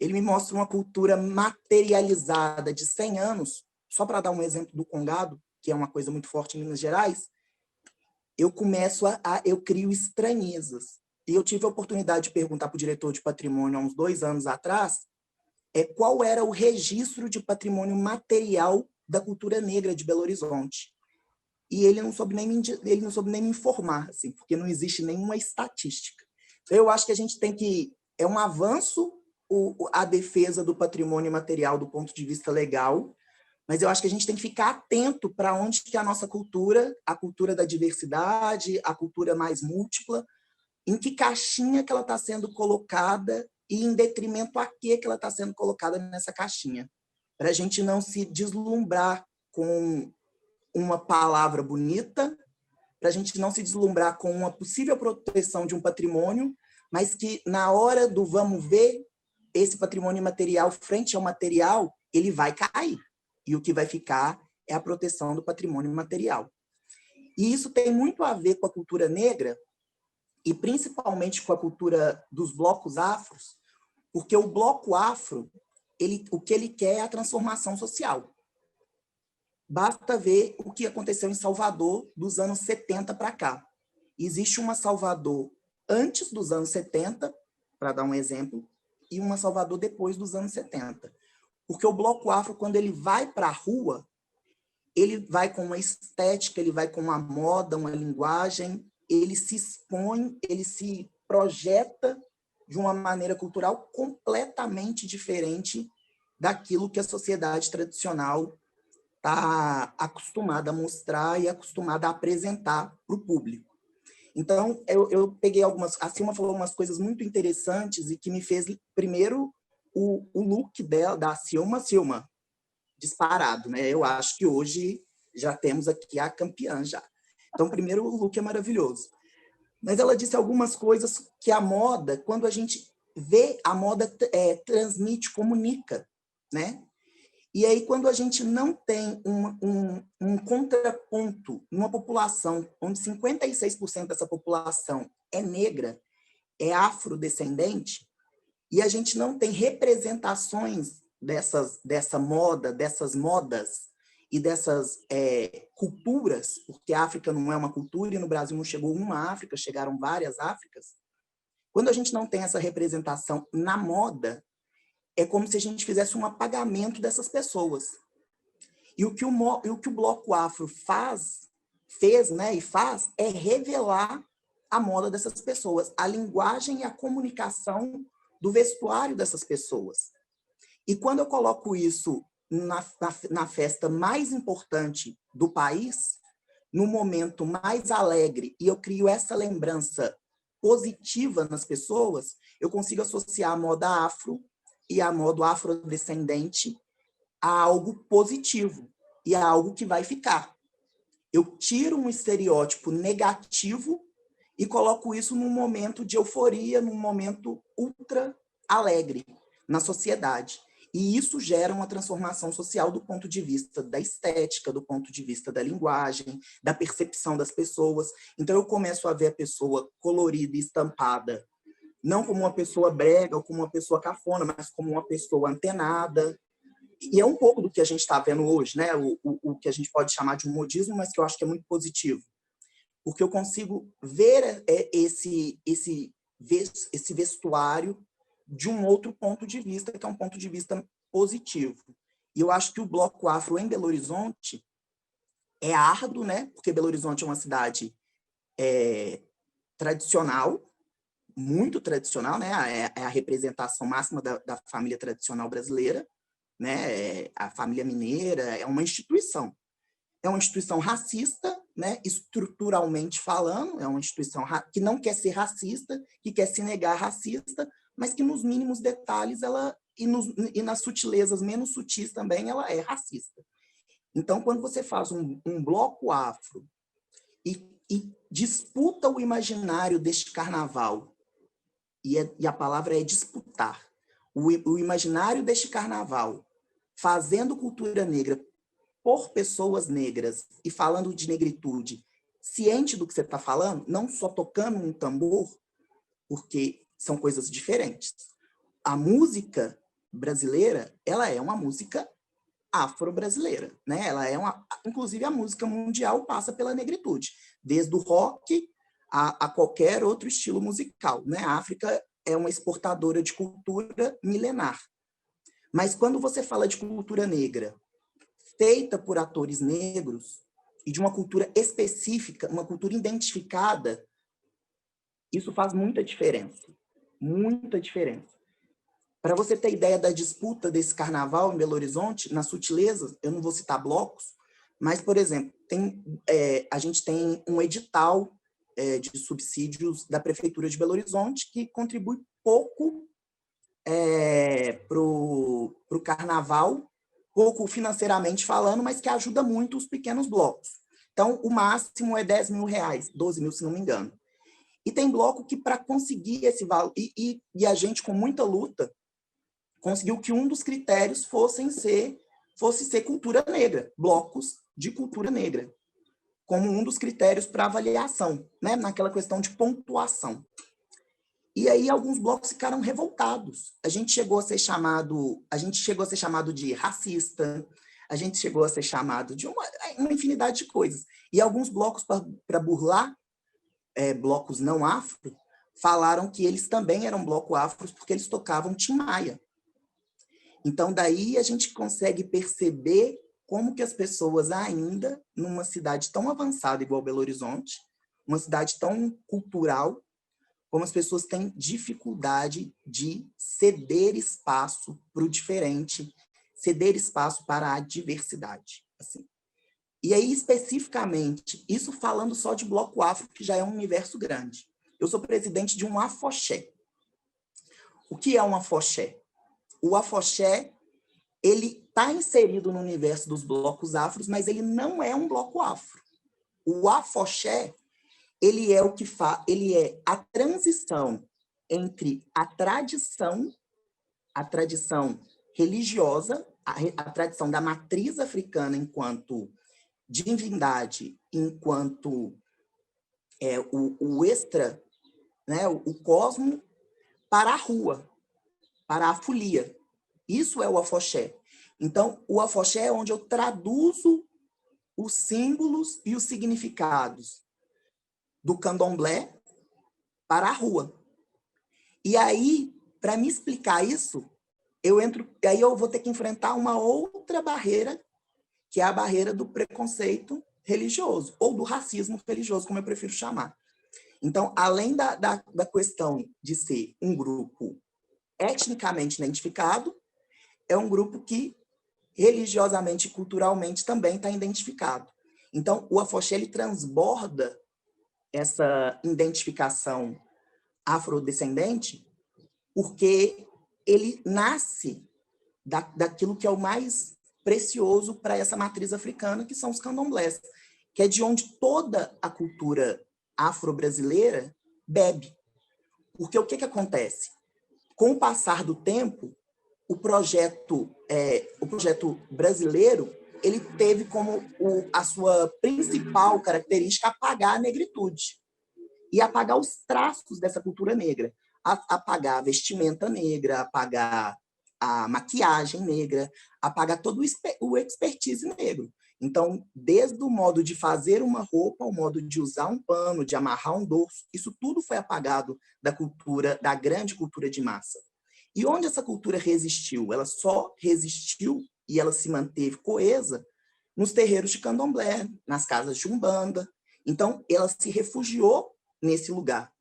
ele me mostra uma cultura materializada de 100 anos, só para dar um exemplo do congado, que é uma coisa muito forte em Minas Gerais, eu eu crio estranhezas. E eu tive a oportunidade de perguntar para o diretor de patrimônio há uns 2 anos atrás, qual era o registro de patrimônio material da cultura negra de Belo Horizonte. E ele não soube nem me informar, assim, porque não existe nenhuma estatística. Então, eu acho que a gente tem que... É um avanço a defesa do patrimônio material do ponto de vista legal, mas eu acho que a gente tem que ficar atento para onde que a nossa cultura, a cultura da diversidade, a cultura mais múltipla, em que caixinha que ela está sendo colocada e em detrimento a que ela está sendo colocada nessa caixinha. Para a gente não se deslumbrar com uma palavra bonita, para a gente não se deslumbrar com uma possível proteção de um patrimônio, mas que na hora do vamos ver, esse patrimônio material frente ao material, ele vai cair. E o que vai ficar é a proteção do patrimônio material. E isso tem muito a ver com a cultura negra, e principalmente com a cultura dos blocos afros, porque o bloco afro, o que ele quer é a transformação social. Basta ver o que aconteceu em Salvador dos anos 70 para cá. Existe uma Salvador antes dos anos 70, para dar um exemplo, e uma Salvador depois dos anos 70. Porque o bloco afro, quando ele vai para a rua, ele vai com uma estética, ele vai com uma moda, uma linguagem, ele se expõe, ele se projeta de uma maneira cultural completamente diferente daquilo que a sociedade tradicional está acostumada a mostrar e acostumada a apresentar para o público. Então, eu peguei a Silma falou umas coisas muito interessantes e que me fez, primeiro, o look da Silma, disparado, né? Eu acho que hoje já temos aqui a campeã já. Então, primeiro, o look é maravilhoso. Mas ela disse algumas coisas que a moda, quando a gente vê, a moda transmite, comunica, né? E aí, quando a gente não tem um contraponto numa população onde 56% dessa população é negra, é afrodescendente, e a gente não tem representações dessas modas e dessas culturas, porque a África não é uma cultura e no Brasil não chegou uma África, chegaram várias Áfricas. Quando a gente não tem essa representação na moda, é como se a gente fizesse um apagamento dessas pessoas. E o que o Bloco Afro fez, né, e faz, é revelar a moda dessas pessoas, a linguagem e a comunicação do vestuário dessas pessoas. E quando eu coloco isso na festa mais importante do país, no momento mais alegre, e eu crio essa lembrança positiva nas pessoas, eu consigo associar a moda afro e a moda afrodescendente a algo positivo e a algo que vai ficar. Eu tiro um estereótipo negativo e coloco isso num momento de euforia, num momento ultra alegre na sociedade. E isso gera uma transformação social do ponto de vista da estética, do ponto de vista da linguagem, da percepção das pessoas. Então, eu começo a ver a pessoa colorida e estampada, não como uma pessoa brega ou como uma pessoa cafona, mas como uma pessoa antenada. E é um pouco do que a gente está vendo hoje, né? O que a gente pode chamar de um modismo, mas que eu acho que é muito positivo. Porque eu consigo ver esse vestuário de um outro ponto de vista, que é um ponto de vista positivo. E eu acho que o Bloco Afro em Belo Horizonte é árduo, né? Porque Belo Horizonte é uma cidade tradicional, muito tradicional, né? É a representação máxima da família tradicional brasileira, né? A família mineira é uma instituição. É uma instituição racista, né? Estruturalmente falando, é uma instituição que não quer ser racista, que quer se negar racista, mas que nos mínimos detalhes e nas sutilezas menos sutis também ela é racista. Então, quando você faz um bloco afro e disputa o imaginário deste carnaval, e a palavra é disputar, o imaginário deste carnaval, fazendo cultura negra por pessoas negras e falando de negritude, ciente do que você está falando, não só tocando um tambor, porque são coisas diferentes. A música brasileira, ela é uma música afro-brasileira, né? Ela inclusive a música mundial passa pela negritude, desde o rock a qualquer outro estilo musical, né? A África é uma exportadora de cultura milenar. Mas quando você fala de cultura negra, feita por atores negros e de uma cultura específica, uma cultura identificada, isso faz muita diferença. Muita diferença. Para você ter ideia da disputa desse carnaval em Belo Horizonte, nas sutilezas, eu não vou citar blocos, mas, por exemplo, a gente tem um edital de subsídios da Prefeitura de Belo Horizonte que contribui pouco para o carnaval, pouco financeiramente falando, mas que ajuda muito os pequenos blocos. Então, o máximo é R$10 mil, 12 mil, se não me engano. E tem bloco que, para conseguir esse valor, e a gente, com muita luta, conseguiu que um dos critérios fosse ser cultura negra, blocos de cultura negra, como um dos critérios para avaliação, né? Naquela questão de pontuação. E aí alguns blocos ficaram revoltados. A gente chegou a ser chamado de racista, a gente chegou a ser chamado de uma infinidade de coisas. E alguns blocos, para burlar blocos não afro, falaram que eles também eram bloco afros porque eles tocavam Tim Maia. Então, daí a gente consegue perceber como que as pessoas ainda, numa cidade tão avançada igual Belo Horizonte, uma cidade tão cultural, como as pessoas têm dificuldade de ceder espaço para o diferente, ceder espaço para a diversidade. Assim. E aí, especificamente, isso falando só de bloco afro, que já é um universo grande. Eu sou presidente de um afoxé. O que é um afoxé? O afoxé, ele está inserido no universo dos blocos afros, mas ele não é um bloco afro. O afoxé, ele é ele é a transição entre a tradição religiosa, a tradição da matriz africana enquanto divindade, enquanto o extra, né, o cosmo, para a rua, para a folia. Isso é o afoxé. Então, o afoxé é onde eu traduzo os símbolos e os significados do candomblé para a rua. E aí, para me explicar isso, aí eu vou ter que enfrentar uma outra barreira, que é a barreira do preconceito religioso, ou do racismo religioso, como eu prefiro chamar. Então, além da questão de ser um grupo etnicamente identificado, é um grupo que religiosamente e culturalmente também está identificado. Então, o afoxé, ele transborda essa identificação afrodescendente porque ele nasce daquilo que é o mais precioso para essa matriz africana, que são os candomblés, que é de onde toda a cultura afro-brasileira bebe. Porque o que acontece? Com o passar do tempo, o projeto brasileiro, ele teve como a sua principal característica apagar a negritude e apagar os traços dessa cultura negra, apagar a vestimenta negra, apagar a maquiagem negra, apagar todo o expertise negro. Então, desde o modo de fazer uma roupa, o modo de usar um pano, de amarrar um dorso, isso tudo foi apagado da cultura, da grande cultura de massa. E onde essa cultura resistiu? Ela só resistiu e ela se manteve coesa nos terreiros de candomblé, nas casas de umbanda. Então, ela se refugiou nesse lugar.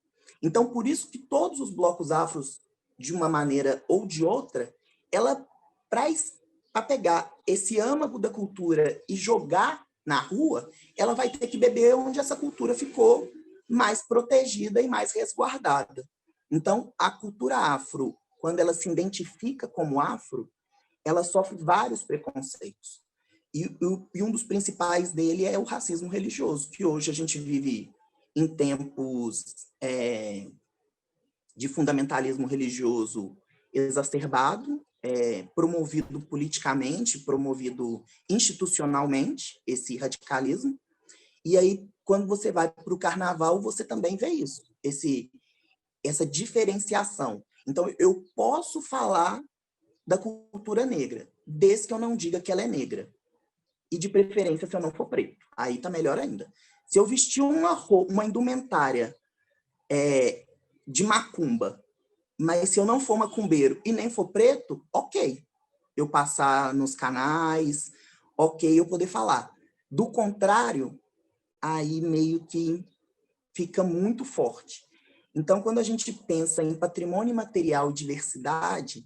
Então, por isso que todos os blocos afros, de uma maneira ou de outra, ela, para pegar esse âmago da cultura e jogar na rua, ela vai ter que beber onde essa cultura ficou mais protegida e mais resguardada. Então, a cultura afro, quando ela se identifica como afro, ela sofre vários preconceitos. E um dos principais dele é o racismo religioso, que hoje a gente vive em tempos de fundamentalismo religioso exacerbado, promovido politicamente, promovido institucionalmente, esse radicalismo. E aí, quando você vai para o carnaval, você também vê isso, essa diferenciação. Então, eu posso falar da cultura negra, desde que eu não diga que ela é negra. E, de preferência, se eu não for preto. Aí tá melhor ainda. Se eu vestir uma indumentária de macumba, mas se eu não for macumbeiro e nem for preto, ok. Eu passar nos canais, ok, eu poder falar. Do contrário, aí meio que fica muito forte. Então, quando a gente pensa em patrimônio material e diversidade,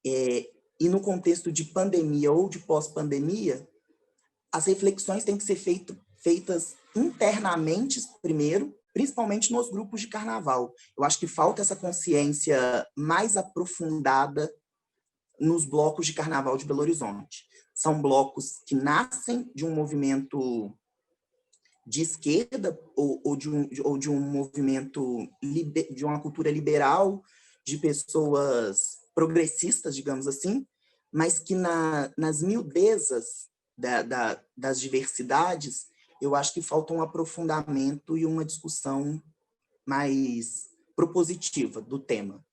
E no contexto de pandemia ou de pós-pandemia, as reflexões têm que ser feitas internamente primeiro, principalmente nos grupos de carnaval. Eu acho que falta essa consciência mais aprofundada nos blocos de carnaval de Belo Horizonte. São blocos que nascem de um movimento de esquerda ou de um movimento de uma cultura liberal, de pessoas progressistas, digamos assim, mas que nas miudezas das diversidades, eu acho que falta um aprofundamento e uma discussão mais propositiva do tema.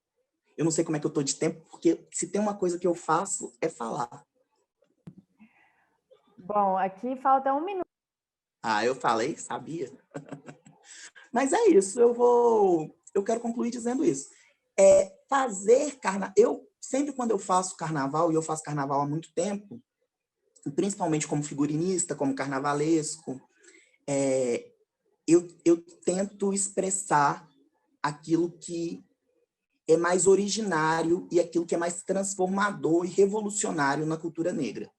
Eu não sei como é que eu estou de tempo, porque se tem uma coisa que eu faço é falar. Bom, aqui falta 1 minuto. Ah, eu falei, sabia. Mas é isso, eu quero concluir dizendo isso. Fazer carnaval, eu sempre quando eu faço carnaval, e eu faço carnaval há muito tempo, principalmente como figurinista, como carnavalesco, eu tento expressar aquilo que é mais originário e aquilo que é mais transformador e revolucionário na cultura negra.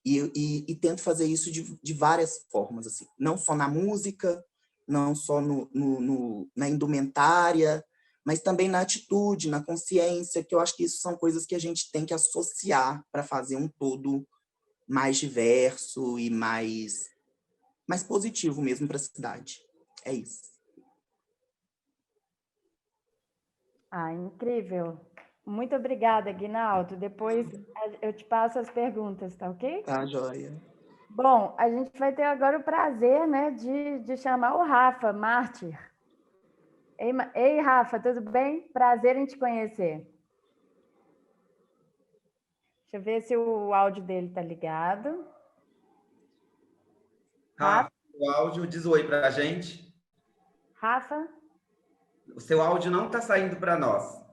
E tento fazer isso de várias formas, assim. Não só na música, não só na indumentária, mas também na atitude, na consciência, que eu acho que isso são coisas que a gente tem que associar para fazer um todo mais diverso e mais positivo mesmo para a cidade. É isso. Incrível. Muito obrigada, Guinaldo. Depois eu te passo as perguntas, tá ok? Tá, joia. Bom, a gente vai ter agora o prazer, né, de chamar o Rafa Mártir. Ei, Rafa, tudo bem? Prazer em te conhecer. Deixa eu ver se o áudio dele está ligado. Rafa, o áudio diz oi para a gente. Rafa? O seu áudio não está saindo para nós.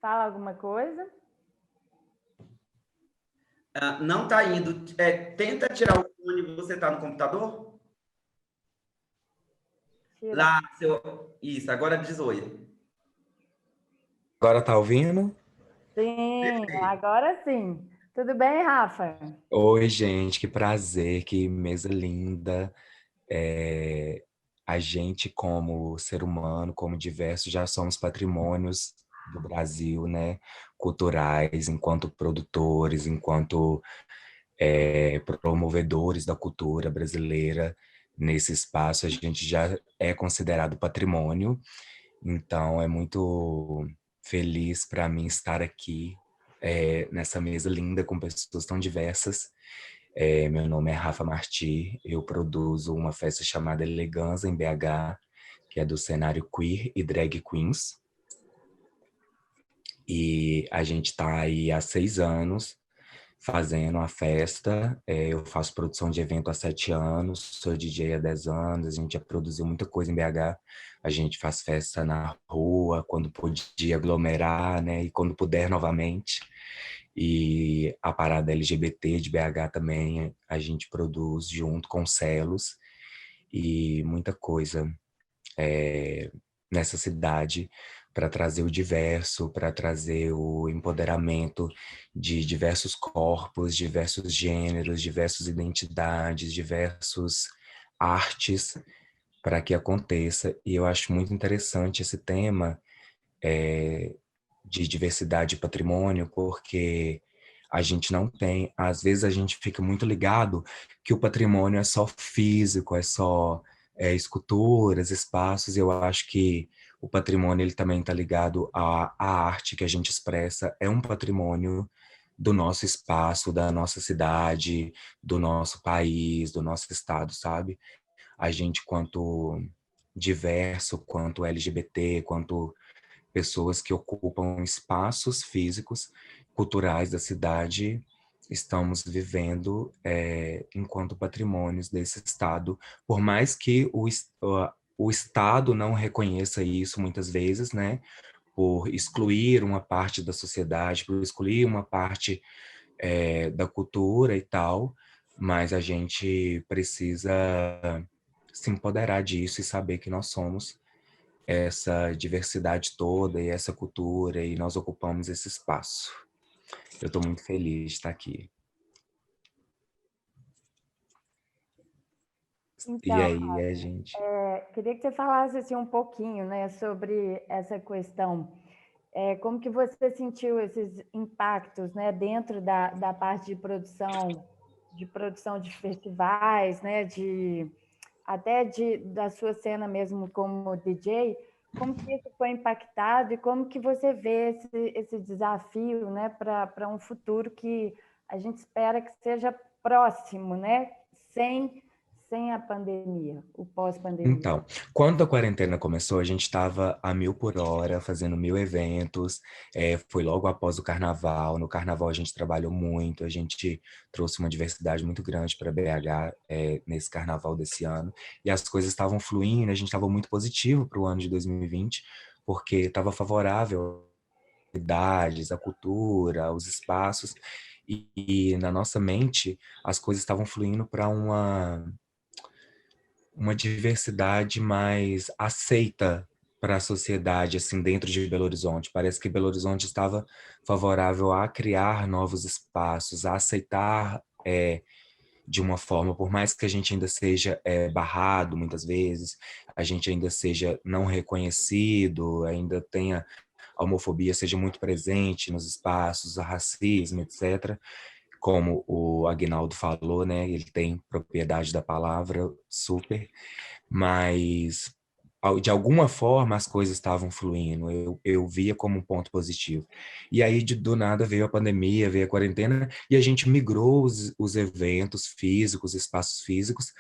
Fala alguma coisa? Não está indo. Tenta tirar o fone, você está no computador? Tira. Lá, isso, agora diz oi. Agora tá ouvindo? Sim, agora sim. Tudo bem, Rafa? Oi, gente, que prazer, que mesa linda. A gente, como ser humano, como diversos, já somos patrimônios do Brasil, né? Culturais, enquanto produtores, enquanto promovedores da cultura brasileira. Nesse espaço, a gente já é considerado patrimônio. Então, é muito feliz para mim estar aqui nessa mesa linda com pessoas tão diversas. Meu nome é Rafa Marti, eu produzo uma festa chamada Eleganza em BH, que é do cenário queer e drag queens. E a gente está aí há 6 anos fazendo a festa. Eu faço produção de evento há 7 anos, sou DJ há 10 anos, a gente já produziu muita coisa em BH. A gente faz festa na rua, quando podia aglomerar, né? E quando puder novamente. E a parada LGBT de BH também a gente produz junto com Celos e muita coisa nessa cidade para trazer o diverso, para trazer o empoderamento de diversos corpos, diversos gêneros, diversas identidades, diversos artes para que aconteça. E eu acho muito interessante esse tema de diversidade e patrimônio, porque a gente não tem, às vezes a gente fica muito ligado que o patrimônio é só físico, é só esculturas, espaços. Eu acho que o patrimônio ele também está ligado à arte que a gente expressa, é um patrimônio do nosso espaço, da nossa cidade, do nosso país, do nosso estado, sabe? A gente, quanto diverso, quanto LGBT, quanto pessoas que ocupam espaços físicos, culturais da cidade, estamos vivendo enquanto patrimônios desse Estado, por mais que o Estado não reconheça isso muitas vezes, né, por excluir uma parte da sociedade, por excluir uma parte da cultura e tal, mas a gente precisa se empoderar disso e saber que nós somos essa diversidade toda e essa cultura, e nós ocupamos esse espaço. Eu estou muito feliz de estar aqui. E Então, aí, a gente... queria que você falasse assim, um pouquinho, né, sobre essa questão. Como que você sentiu esses impactos, né, dentro da parte de produção de festivais, né, da sua cena mesmo como DJ, como que isso foi impactado e como que você vê esse desafio, né, para um futuro que a gente espera que seja próximo, né, sem a pandemia, o pós-pandemia. Então, quando a quarentena começou, a gente estava a 1000 por hora, fazendo 1000 eventos. Foi logo após o carnaval. No carnaval a gente trabalhou muito, a gente trouxe uma diversidade muito grande para BH, nesse carnaval desse ano. E as coisas estavam fluindo, a gente estava muito positivo para o ano de 2020, porque estava favorável às atividades, à cultura, aos espaços. E na nossa mente, as coisas estavam fluindo para uma diversidade mais aceita para a sociedade, assim, dentro de Belo Horizonte. Parece que Belo Horizonte estava favorável a criar novos espaços, a aceitar de uma forma, por mais que a gente ainda seja barrado muitas vezes, a gente ainda seja não reconhecido, ainda tenha a homofobia seja muito presente nos espaços, o racismo, etc. Como o Aguinaldo falou, né? Ele tem propriedade da palavra, super, mas de alguma forma as coisas estavam fluindo, eu via como um ponto positivo. E aí, do nada, veio a pandemia, veio a quarentena, e a gente migrou os eventos físicos, espaços físicos,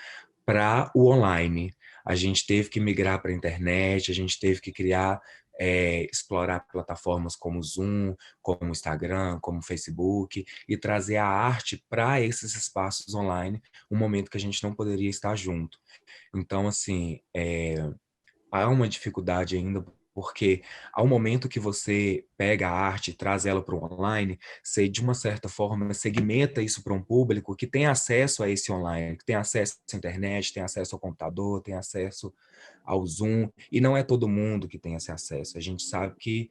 para o online. A gente teve que migrar para a internet, a gente teve que criar, explorar plataformas como Zoom, como Instagram, como Facebook, e trazer a arte para esses espaços online, um momento que a gente não poderia estar junto. Então, assim, há uma dificuldade ainda, porque ao momento que você pega a arte e traz ela para o online, você, de uma certa forma, segmenta isso para um público que tem acesso a esse online, que tem acesso à internet, tem acesso ao computador, tem acesso ao Zoom, e não é todo mundo que tem esse acesso. A gente sabe que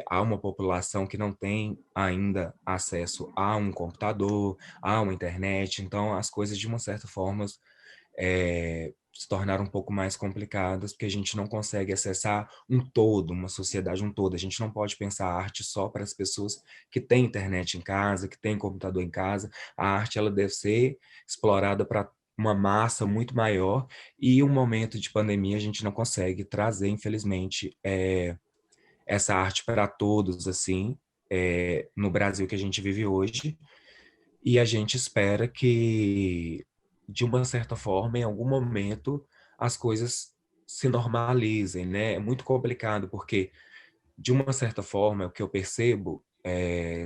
há uma população que não tem ainda acesso a um computador, a uma internet, então as coisas, de uma certa forma, se tornaram um pouco mais complicadas, porque a gente não consegue acessar um todo, uma sociedade um todo. A gente não pode pensar a arte só para as pessoas que têm internet em casa, que têm computador em casa. A arte, ela deve ser explorada para uma massa muito maior, e um momento de pandemia a gente não consegue trazer, infelizmente, essa arte para todos, assim, no Brasil que a gente vive hoje. E a gente espera que, de uma certa forma, em algum momento, as coisas se normalizem, né? É muito complicado, porque, de uma certa forma, o que eu percebo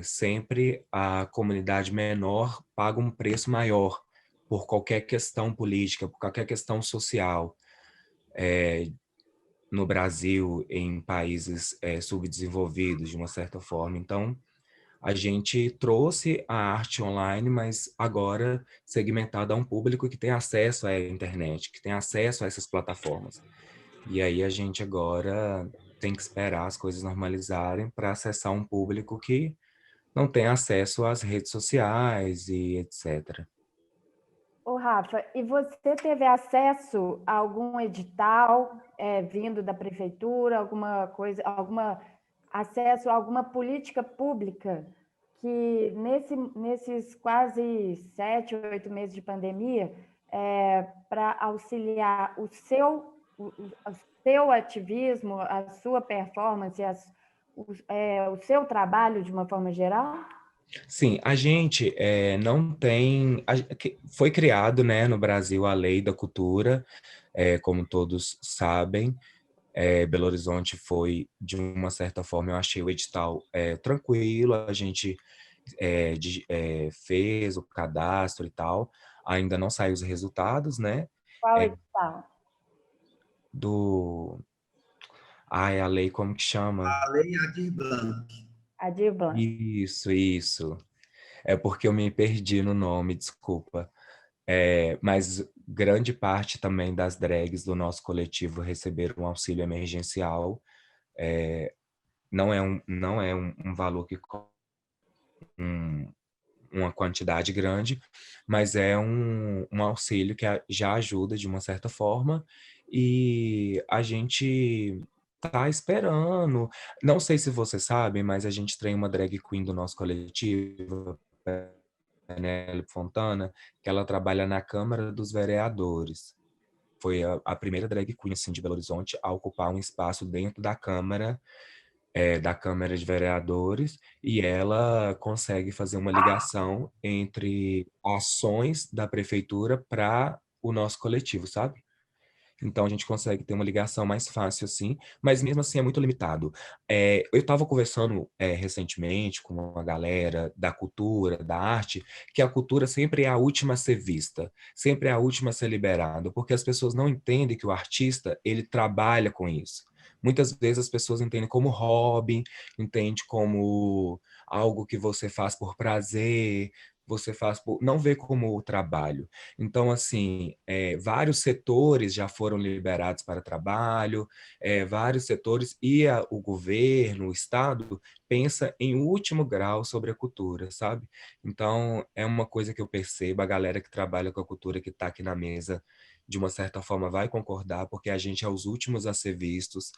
sempre a comunidade menor paga um preço maior por qualquer questão política, por qualquer questão social. No Brasil, em países subdesenvolvidos, de uma certa forma. Então, a gente trouxe a arte online, mas agora segmentada a um público que tem acesso à internet, que tem acesso a essas plataformas. E aí a gente agora tem que esperar as coisas normalizarem para acessar um público que não tem acesso às redes sociais e etc. Ô, Rafa, e você teve acesso a algum edital vindo da prefeitura, alguma coisa, acesso a alguma política pública que nesses quase 7, 8 meses de pandemia, para auxiliar o seu ativismo, a sua performance, o seu trabalho de uma forma geral? Sim, a gente não tem... Foi criado, né, no Brasil, a Lei da Cultura, como todos sabem. Belo Horizonte foi, de uma certa forma, eu achei o edital tranquilo, a gente fez o cadastro e tal, ainda não saiu os resultados, né? Qual É, edital? do... Ai, a lei, como que chama? A Lei Aldir Blanc. Adir Blanc. Isso. É porque eu me perdi no nome, desculpa. Mas grande parte também das drags do nosso coletivo receberam um auxílio emergencial. Não é um valor que um, uma quantidade grande, mas é um auxílio que já ajuda de uma certa forma, e a gente tá esperando. Não sei se vocês sabem, mas a gente tem uma drag queen do nosso coletivo, Penélope Fontana, que ela trabalha na Câmara dos Vereadores. Foi a primeira drag queen assim, de Belo Horizonte a ocupar um espaço dentro da Câmara de Vereadores, e ela consegue fazer uma ligação entre ações da prefeitura para o nosso coletivo, sabe? Então a gente consegue ter uma ligação mais fácil assim, mas mesmo assim é muito limitado. Eu estava conversando recentemente com uma galera da cultura, da arte, que a cultura sempre é a última a ser vista, sempre é a última a ser liberada, porque as pessoas não entendem que o artista ele trabalha com isso. Muitas vezes as pessoas entendem como hobby, entende como algo que você faz por prazer, você faz por... não vê como trabalho. Então, assim, vários setores já foram liberados para trabalho, vários setores, e o governo, o Estado, pensa em último grau sobre a cultura, sabe? Então, é uma coisa que eu percebo, a galera que trabalha com a cultura, que está aqui na mesa, de uma certa forma vai concordar, porque a gente é os últimos a ser vistos,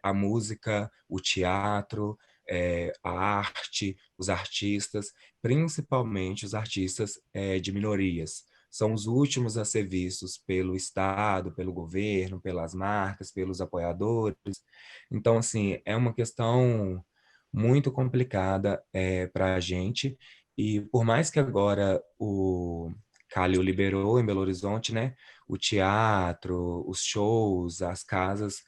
a música, o teatro, a arte, os artistas, principalmente os artistas de minorias. São os últimos a ser vistos pelo Estado, pelo governo, pelas marcas, pelos apoiadores. Então, assim, é uma questão muito complicada para a gente. E por mais que agora o Calil liberou em Belo Horizonte, né, o teatro, os shows, as casas,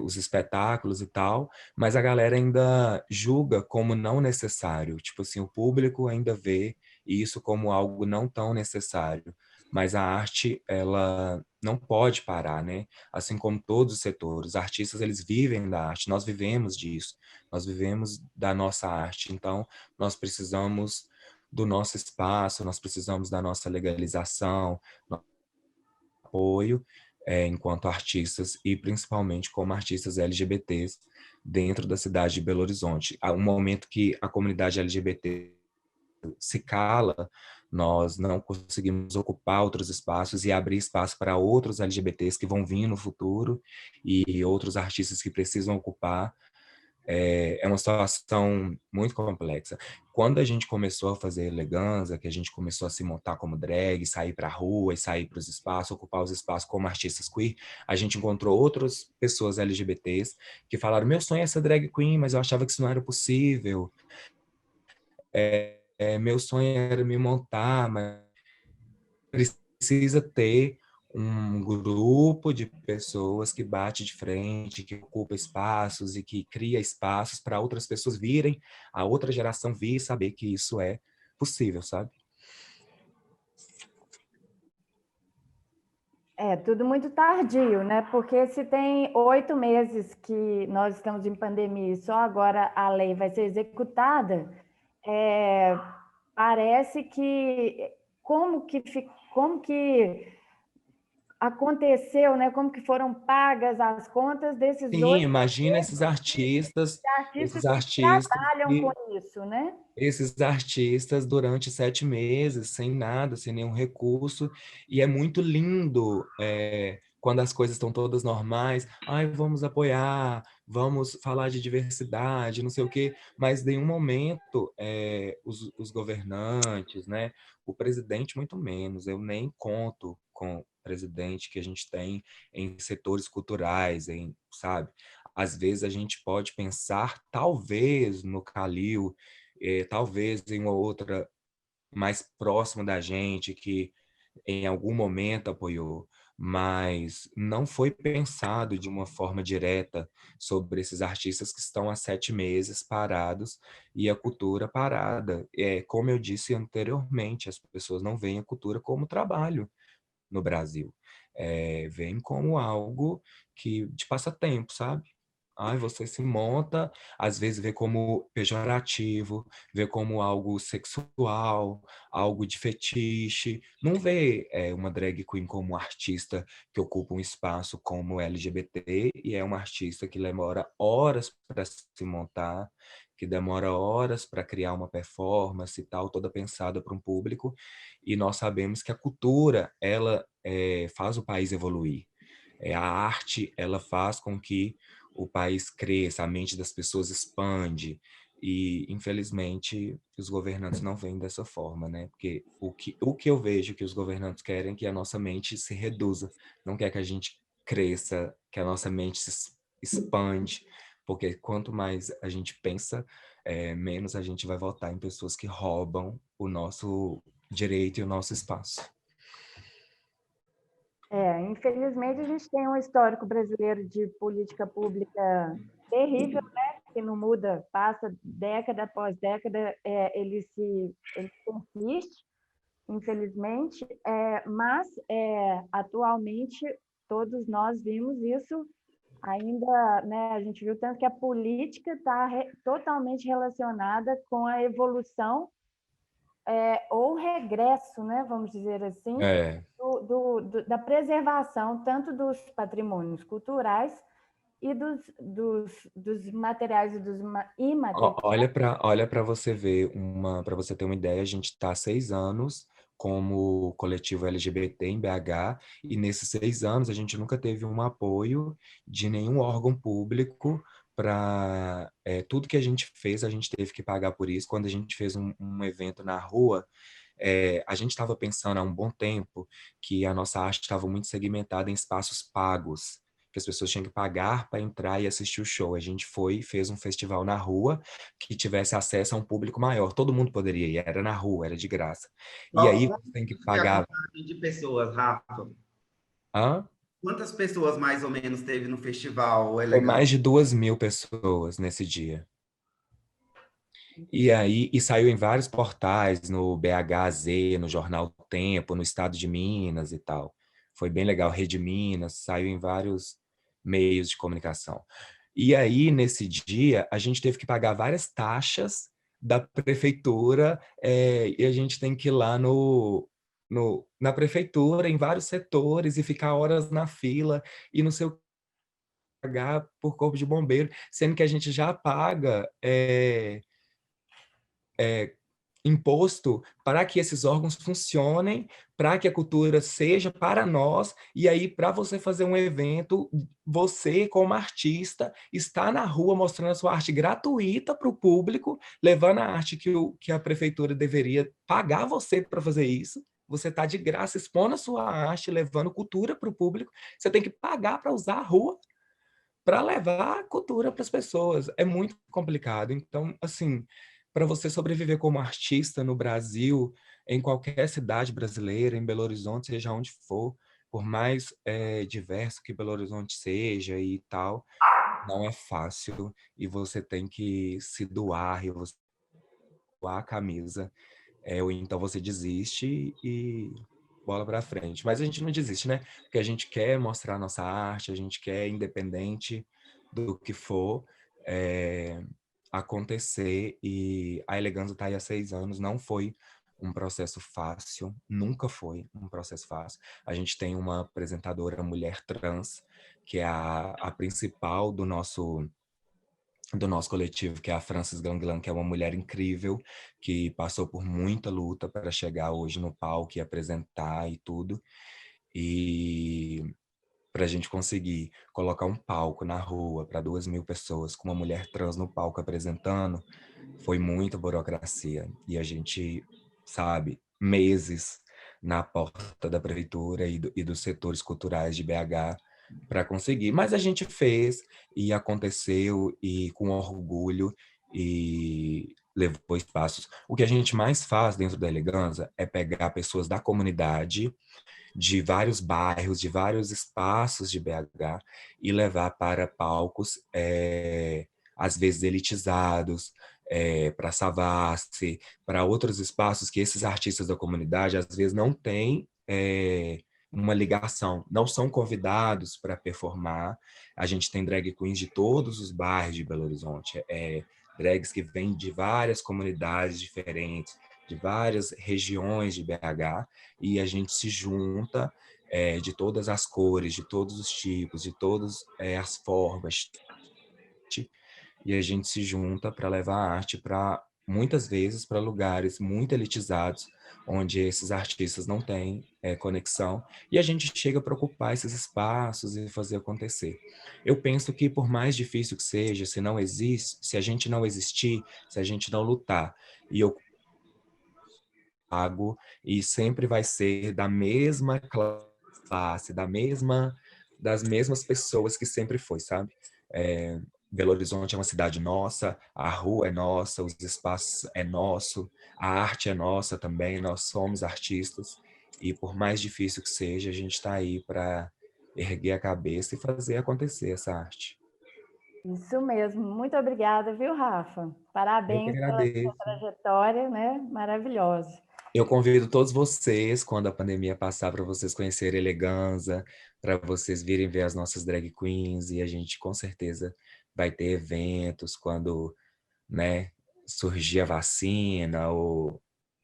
os espetáculos e tal, mas a galera ainda julga como não necessário. Tipo assim, o público ainda vê isso como algo não tão necessário. Mas a arte, ela não pode parar, né? Assim como todos os setores. Os artistas, eles vivem da arte, nós vivemos disso. Nós vivemos da nossa arte. Então, nós precisamos do nosso espaço, nós precisamos da nossa legalização, apoio, enquanto artistas e principalmente como artistas LGBTs dentro da cidade de Belo Horizonte. Há um momento que a comunidade LGBT se cala, nós não conseguimos ocupar outros espaços e abrir espaço para outros LGBTs que vão vir no futuro e outros artistas que precisam ocupar. É uma situação muito complexa. Quando a gente começou a fazer Eleganza, que a gente começou a se montar como drag, sair para a rua e sair para os espaços, ocupar os espaços como artistas queer, a gente encontrou outras pessoas LGBTs que falaram: meu sonho é ser drag queen, mas eu achava que isso não era possível. Meu sonho era me montar, mas precisa ter um grupo de pessoas que bate de frente, que ocupa espaços e que cria espaços para outras pessoas virem, a outra geração vir e saber que isso é possível, sabe? É tudo muito tardio, né? Porque se tem 8 meses que nós estamos em pandemia e só agora a lei vai ser executada, parece que como que aconteceu, né? Como que foram pagas as contas desses Sim, 8 imagina esses artistas que artistas trabalham com que isso, né? esses artistas durante 7 meses, sem nada, sem nenhum recurso, e é muito lindo quando as coisas estão todas normais. Ai, vamos apoiar, vamos falar de diversidade, não sei o quê, mas em nenhum momento os governantes, né, o presidente muito menos, eu nem conto com o presidente que a gente tem em setores culturais, sabe? Às vezes a gente pode pensar, talvez, no Calil, talvez em uma outra mais próxima da gente, que em algum momento apoiou, mas não foi pensado de uma forma direta sobre esses artistas que estão há 7 meses parados e a cultura parada. Como eu disse anteriormente, as pessoas não veem a cultura como trabalho no Brasil. Veem como algo que de passatempo, sabe? Ai, você se monta, às vezes vê como pejorativo, vê como algo sexual, algo de fetiche. Não vê uma drag queen como artista que ocupa um espaço como LGBT e é uma artista que demora horas para se montar, que demora horas para criar uma performance e tal, toda pensada para um público. E nós sabemos que a cultura, ela faz o país evoluir. A arte, ela faz com que o país cresça, a mente das pessoas expande. E, infelizmente, os governantes não veem dessa forma, né? Porque o que eu vejo que os governantes querem é que a nossa mente se reduza, não quer que a gente cresça, que a nossa mente se expande, porque quanto mais a gente pensa, menos a gente vai votar em pessoas que roubam o nosso direito e o nosso espaço. Infelizmente, a gente tem um histórico brasileiro de política pública terrível, né? Que não muda, passa década após década, ele persiste, infelizmente, mas atualmente todos nós vimos isso ainda, né? A gente viu tanto que a política está totalmente relacionada com a evolução ou regresso, né? Vamos dizer assim, É. da preservação tanto dos patrimônios culturais e dos materiais e dos imateriais. Olha para você ver para você ter uma ideia, a gente está há 6 anos como coletivo LGBT em BH e nesses 6 anos a gente nunca teve um apoio de nenhum órgão público para tudo que a gente fez, a gente teve que pagar por isso. Quando a gente fez um evento na rua, a gente estava pensando há um bom tempo que a nossa arte estava muito segmentada em espaços pagos, que as pessoas tinham que pagar para entrar e assistir o show. A gente foi e fez um festival na rua que tivesse acesso a um público maior. Todo mundo poderia ir, era na rua, era de graça. E aí Qual você tem que foi a pagar. contagem de pessoas, Rafa? Hã? Quantas pessoas mais ou menos teve no festival Foi Elegância? mais de 2.000 pessoas nesse dia. E aí, e saiu em vários portais, no BHZ, no Jornal Tempo, no Estado de Minas e tal. Foi bem legal, Rede Minas, saiu em vários meios de comunicação. E aí, nesse dia, a gente teve que pagar várias taxas da prefeitura, e a gente tem que ir lá na prefeitura, em vários setores, e ficar horas na fila, e não sei o que, pagar por corpo de bombeiro, sendo que a gente já paga imposto para que esses órgãos funcionem, para que a cultura seja para nós, e aí para você fazer um evento, você como artista está na rua mostrando a sua arte gratuita para o público, levando a arte que a prefeitura deveria pagar você para fazer isso. Você está de graça expondo a sua arte, levando cultura para o público. Você tem que pagar para usar a rua para levar a cultura para as pessoas. É muito complicado. Então, assim, para você sobreviver como artista no Brasil, em qualquer cidade brasileira, em Belo Horizonte, seja onde for, por mais diverso que Belo Horizonte seja e tal, não é fácil e você tem que se doar e você doar a camisa, ou então você desiste e bola para frente. Mas a gente não desiste, né? Porque a gente quer mostrar a nossa arte, a gente quer, independente do que for, acontecer. E a Elegância está aí há 6 anos, não foi um processo fácil, nunca foi um processo fácil. A gente tem uma apresentadora mulher trans, que é a principal do nosso coletivo, que é a Frances Ganglan, que é uma mulher incrível, que passou por muita luta para chegar hoje no palco e apresentar e tudo. E para a gente conseguir colocar um palco na rua para 2.000 pessoas com uma mulher trans no palco apresentando, foi muita burocracia. E a gente, sabe, meses na porta da prefeitura e dos setores culturais de BH para conseguir. Mas a gente fez e aconteceu e com orgulho e levou espaços. O que a gente mais faz dentro da Elegância é pegar pessoas da comunidade, de vários bairros, de vários espaços de BH e levar para palcos, às vezes elitizados, para Savassi, para outros espaços que esses artistas da comunidade às vezes não têm uma ligação. Não são convidados para performar. A gente tem drag queens de todos os bairros de Belo Horizonte. Drags que vêm de várias comunidades diferentes, de várias regiões de BH, e a gente se junta de todas as cores, de todos os tipos, de todas as formas, e a gente se junta para levar a arte para, muitas vezes, para lugares muito elitizados, onde esses artistas não têm conexão, e a gente chega para ocupar esses espaços e fazer acontecer. Eu penso que, por mais difícil que seja, se não existe, se a gente não existir, se a gente não lutar, e eu pago, e sempre vai ser da mesma classe, das mesmas pessoas que sempre foi, sabe? Belo Horizonte é uma cidade nossa, a rua é nossa, os espaços é nosso, a arte é nossa também, nós somos artistas, e por mais difícil que seja, a gente está aí para erguer a cabeça e fazer acontecer essa arte. Isso mesmo. Muito obrigada, viu, Rafa? Eu que Parabéns pela sua agradeço. trajetória, né? Maravilhosa. Eu convido todos vocês, quando a pandemia passar, para vocês conhecerem Eleganza, para vocês virem ver as nossas drag queens, e a gente com certeza vai ter eventos quando, né, surgir a vacina ou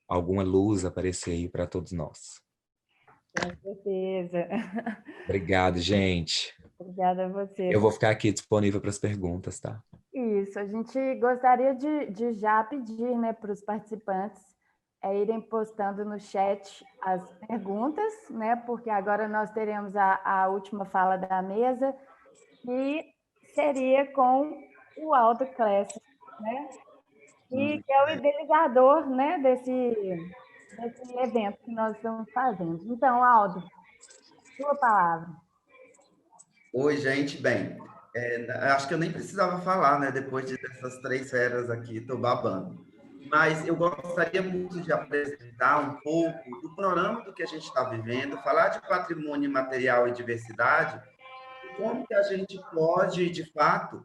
alguma luz aparecer aí para todos nós. Com certeza. Obrigado, gente. Obrigada a Eu você. vou ficar aqui disponível para as perguntas, tá? Isso, a gente gostaria de já pedir, né, para os participantes irem postando no chat as perguntas, né, porque agora nós teremos a última fala da mesa, que seria com o Aldo Klesser, né, que é o idealizador, né, desse evento que nós estamos fazendo. Então, Aldo, sua palavra. Oi, gente, bem, acho que eu nem precisava falar, né? Depois dessas 3 feras aqui, estou babando. Mas eu gostaria muito de apresentar um pouco do panorama do que a gente está vivendo, falar de patrimônio material e diversidade, e como que a gente pode, de fato,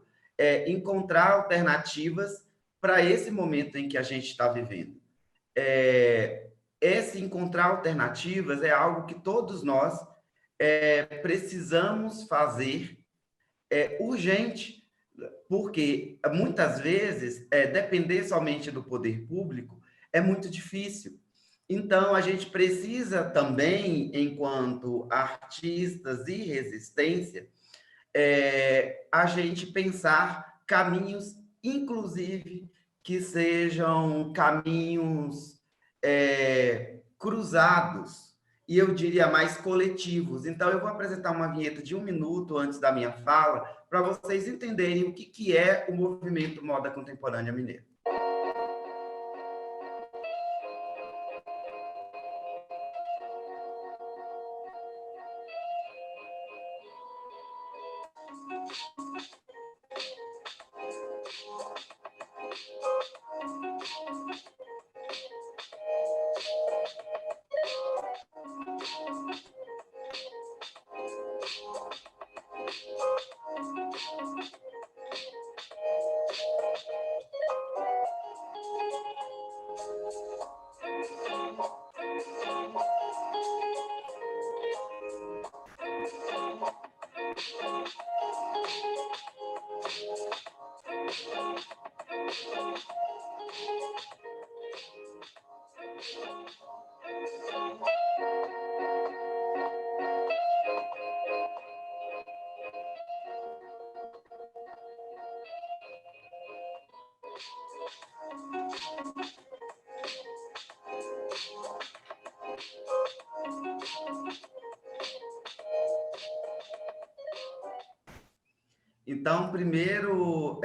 encontrar alternativas para esse momento em que a gente está vivendo. Esse encontrar alternativas é algo que todos nós precisamos fazer urgente, porque muitas vezes depender somente do poder público é muito difícil. Então, a gente precisa também, enquanto artistas e resistência, a gente pensar caminhos, inclusive, que sejam caminhos cruzados, e eu diria mais coletivos. Então, eu vou apresentar uma vinheta de 1 minuto antes da minha fala, para vocês entenderem o que é o movimento Moda Contemporânea Mineira. Então, primeiro,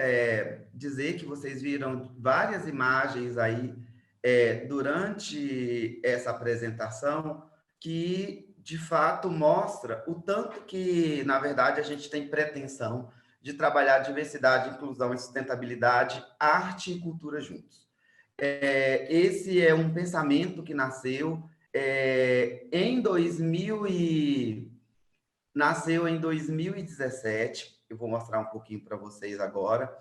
dizer que vocês viram várias imagens aí durante essa apresentação que, de fato, mostra o tanto que, na verdade, a gente tem pretensão de trabalhar diversidade, inclusão e sustentabilidade, arte e cultura juntos. Esse é um pensamento que nasceu em 2017, eu vou mostrar um pouquinho para vocês agora,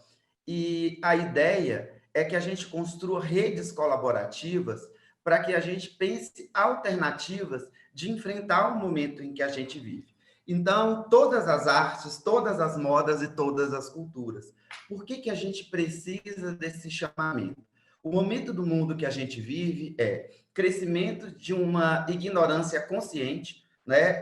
e a ideia é que a gente construa redes colaborativas para que a gente pense alternativas de enfrentar o momento em que a gente vive. Então, todas as artes, todas as modas e todas as culturas. Por que a gente precisa desse chamamento? O momento do mundo que a gente vive é crescimento de uma ignorância consciente, né?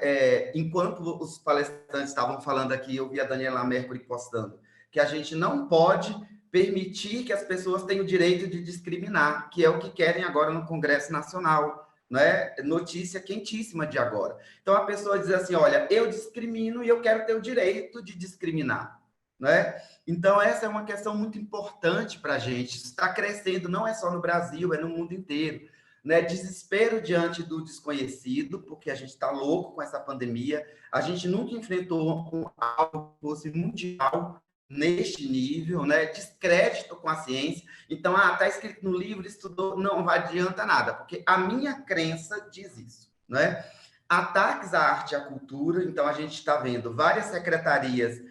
Enquanto os palestrantes estavam falando aqui, eu vi a Daniela Mercury postando que a gente não pode permitir que as pessoas tenham o direito de discriminar, que é o que querem agora no Congresso Nacional, né? Notícia quentíssima de agora. Então, a pessoa diz assim, olha, eu discrimino e eu quero ter o direito de discriminar, né? Então, essa é uma questão muito importante para a gente. Isso está crescendo, não é só no Brasil, é no mundo inteiro, né? Desespero diante do desconhecido, porque a gente está louco com essa pandemia, a gente nunca enfrentou algo que fosse mundial, neste nível, né? Descrédito com a ciência. Então, está escrito no livro, estudou, não adianta nada, porque a minha crença diz isso, né? Ataques à arte e à cultura, então a gente está vendo várias secretarias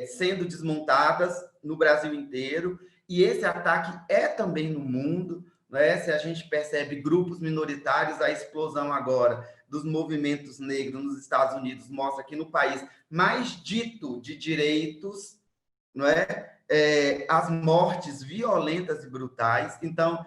sendo desmontadas no Brasil inteiro, e esse ataque é também no mundo, né? Se a gente percebe grupos minoritários, a explosão agora dos movimentos negros nos Estados Unidos mostra que no país mais dito de direitos, não é? As mortes violentas e brutais. Então,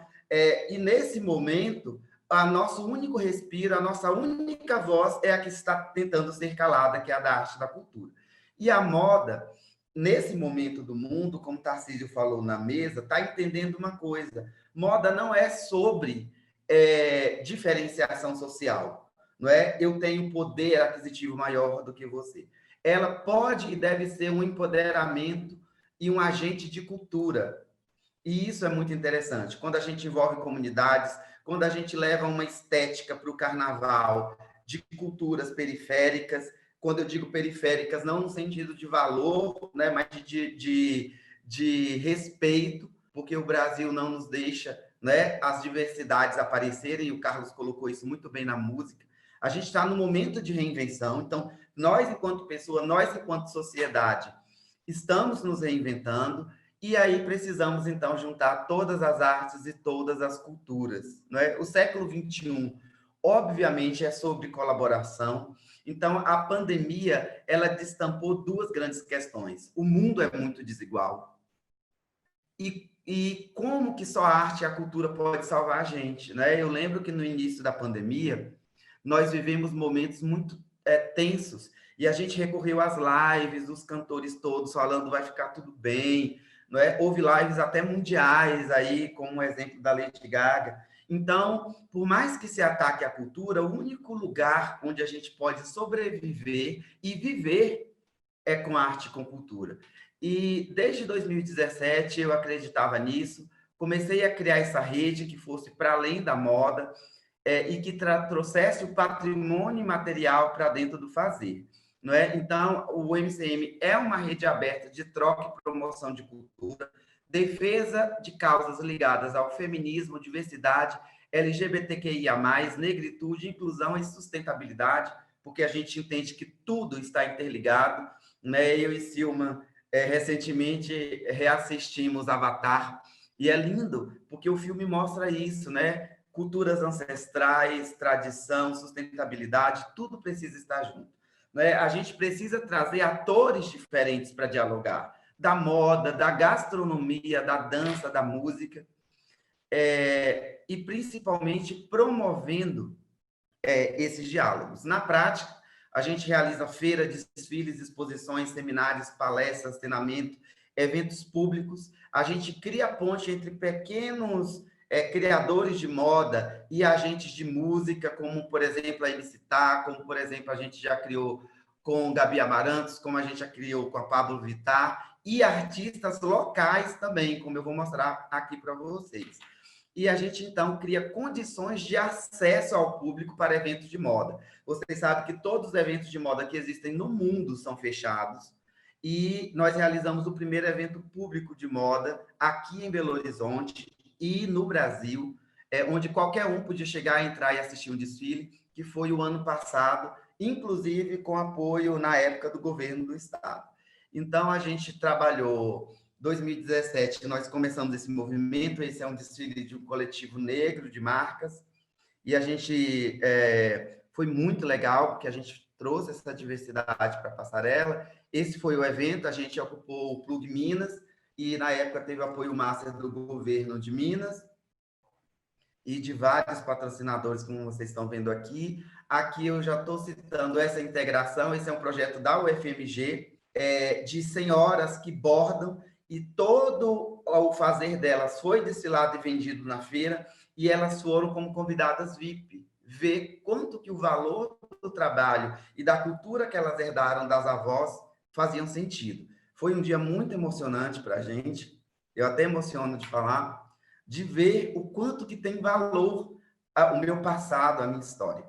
e nesse momento, o nosso único respiro, a nossa única voz é a que está tentando ser calada, que é a da arte e da cultura. E a moda, nesse momento do mundo, como Tarcísio falou na mesa, está entendendo uma coisa: moda não é sobre diferenciação social, não é? Eu tenho poder aquisitivo maior do que você. Ela pode e deve ser um empoderamento e um agente de cultura. E isso é muito interessante. Quando a gente envolve comunidades, quando a gente leva uma estética para o carnaval de culturas periféricas, quando eu digo periféricas, não no sentido de valor, né, mas de respeito, porque o Brasil não nos deixa, né, as diversidades aparecerem, e o Carlos colocou isso muito bem na música. A gente está no momento de reinvenção, então, nós, enquanto pessoa, nós, enquanto sociedade, estamos nos reinventando, e aí precisamos, então, juntar todas as artes e todas as culturas, não é? O século XXI, obviamente, é sobre colaboração. Então, a pandemia, ela destampou duas grandes questões. O mundo é muito desigual. E como que só a arte e a cultura pode salvar a gente, né? Eu lembro que no início da pandemia, nós vivemos momentos muito tensos, e a gente recorreu às lives, os cantores todos falando vai ficar tudo bem, não é? Houve lives até mundiais aí, como o exemplo da Lady Gaga. Então, por mais que se ataque a cultura, o único lugar onde a gente pode sobreviver e viver é com arte e com cultura. E desde 2017 eu acreditava nisso, comecei a criar essa rede que fosse para além da moda, e que trouxesse o patrimônio material para dentro do fazer, não é? Então, o MCM é uma rede aberta de troca e promoção de cultura, defesa de causas ligadas ao feminismo, diversidade, LGBTQIA+, negritude, inclusão e sustentabilidade, porque a gente entende que tudo está interligado, né? Eu e Silma, recentemente, reassistimos Avatar, e é lindo, porque o filme mostra isso, né? Culturas ancestrais, tradição, sustentabilidade, tudo precisa estar junto, né? A gente precisa trazer atores diferentes para dialogar, da moda, da gastronomia, da dança, da música, e principalmente promovendo esses diálogos. Na prática, a gente realiza feira, desfiles, exposições, seminários, palestras, treinamento, eventos públicos. A gente cria ponte entre pequenos criadores de moda e agentes de música, como, por exemplo, a MC Tá, como, por exemplo, a gente já criou com Gabi Amarantos, como a gente já criou com a Pablo Vittar, e artistas locais também, como eu vou mostrar aqui para vocês. E a gente, então, cria condições de acesso ao público para eventos de moda. Vocês sabem que todos os eventos de moda que existem no mundo são fechados, e nós realizamos o primeiro evento público de moda aqui em Belo Horizonte e no Brasil, onde qualquer um podia chegar, entrar e assistir um desfile, que foi o ano passado, inclusive com apoio, na época, do governo do estado. Então, a gente trabalhou... 2017, nós começamos esse movimento, esse é um desfile de um coletivo negro de marcas, e a gente Foi muito legal, porque a gente trouxe essa diversidade para a passarela. Esse foi o evento, a gente ocupou o Plug Minas, e na época teve o apoio master do governo de Minas e de vários patrocinadores, como vocês estão vendo aqui. Aqui eu já estou citando essa integração, esse é um projeto da UFMG, de senhoras que bordam, e todo o fazer delas foi desfilado e vendido na feira, e elas foram como convidadas VIP, ver quanto que o valor do trabalho e da cultura que elas herdaram das avós faziam sentido. Foi um dia muito emocionante para a gente, eu até emociono de falar, de ver o quanto que tem valor o meu passado, a minha história.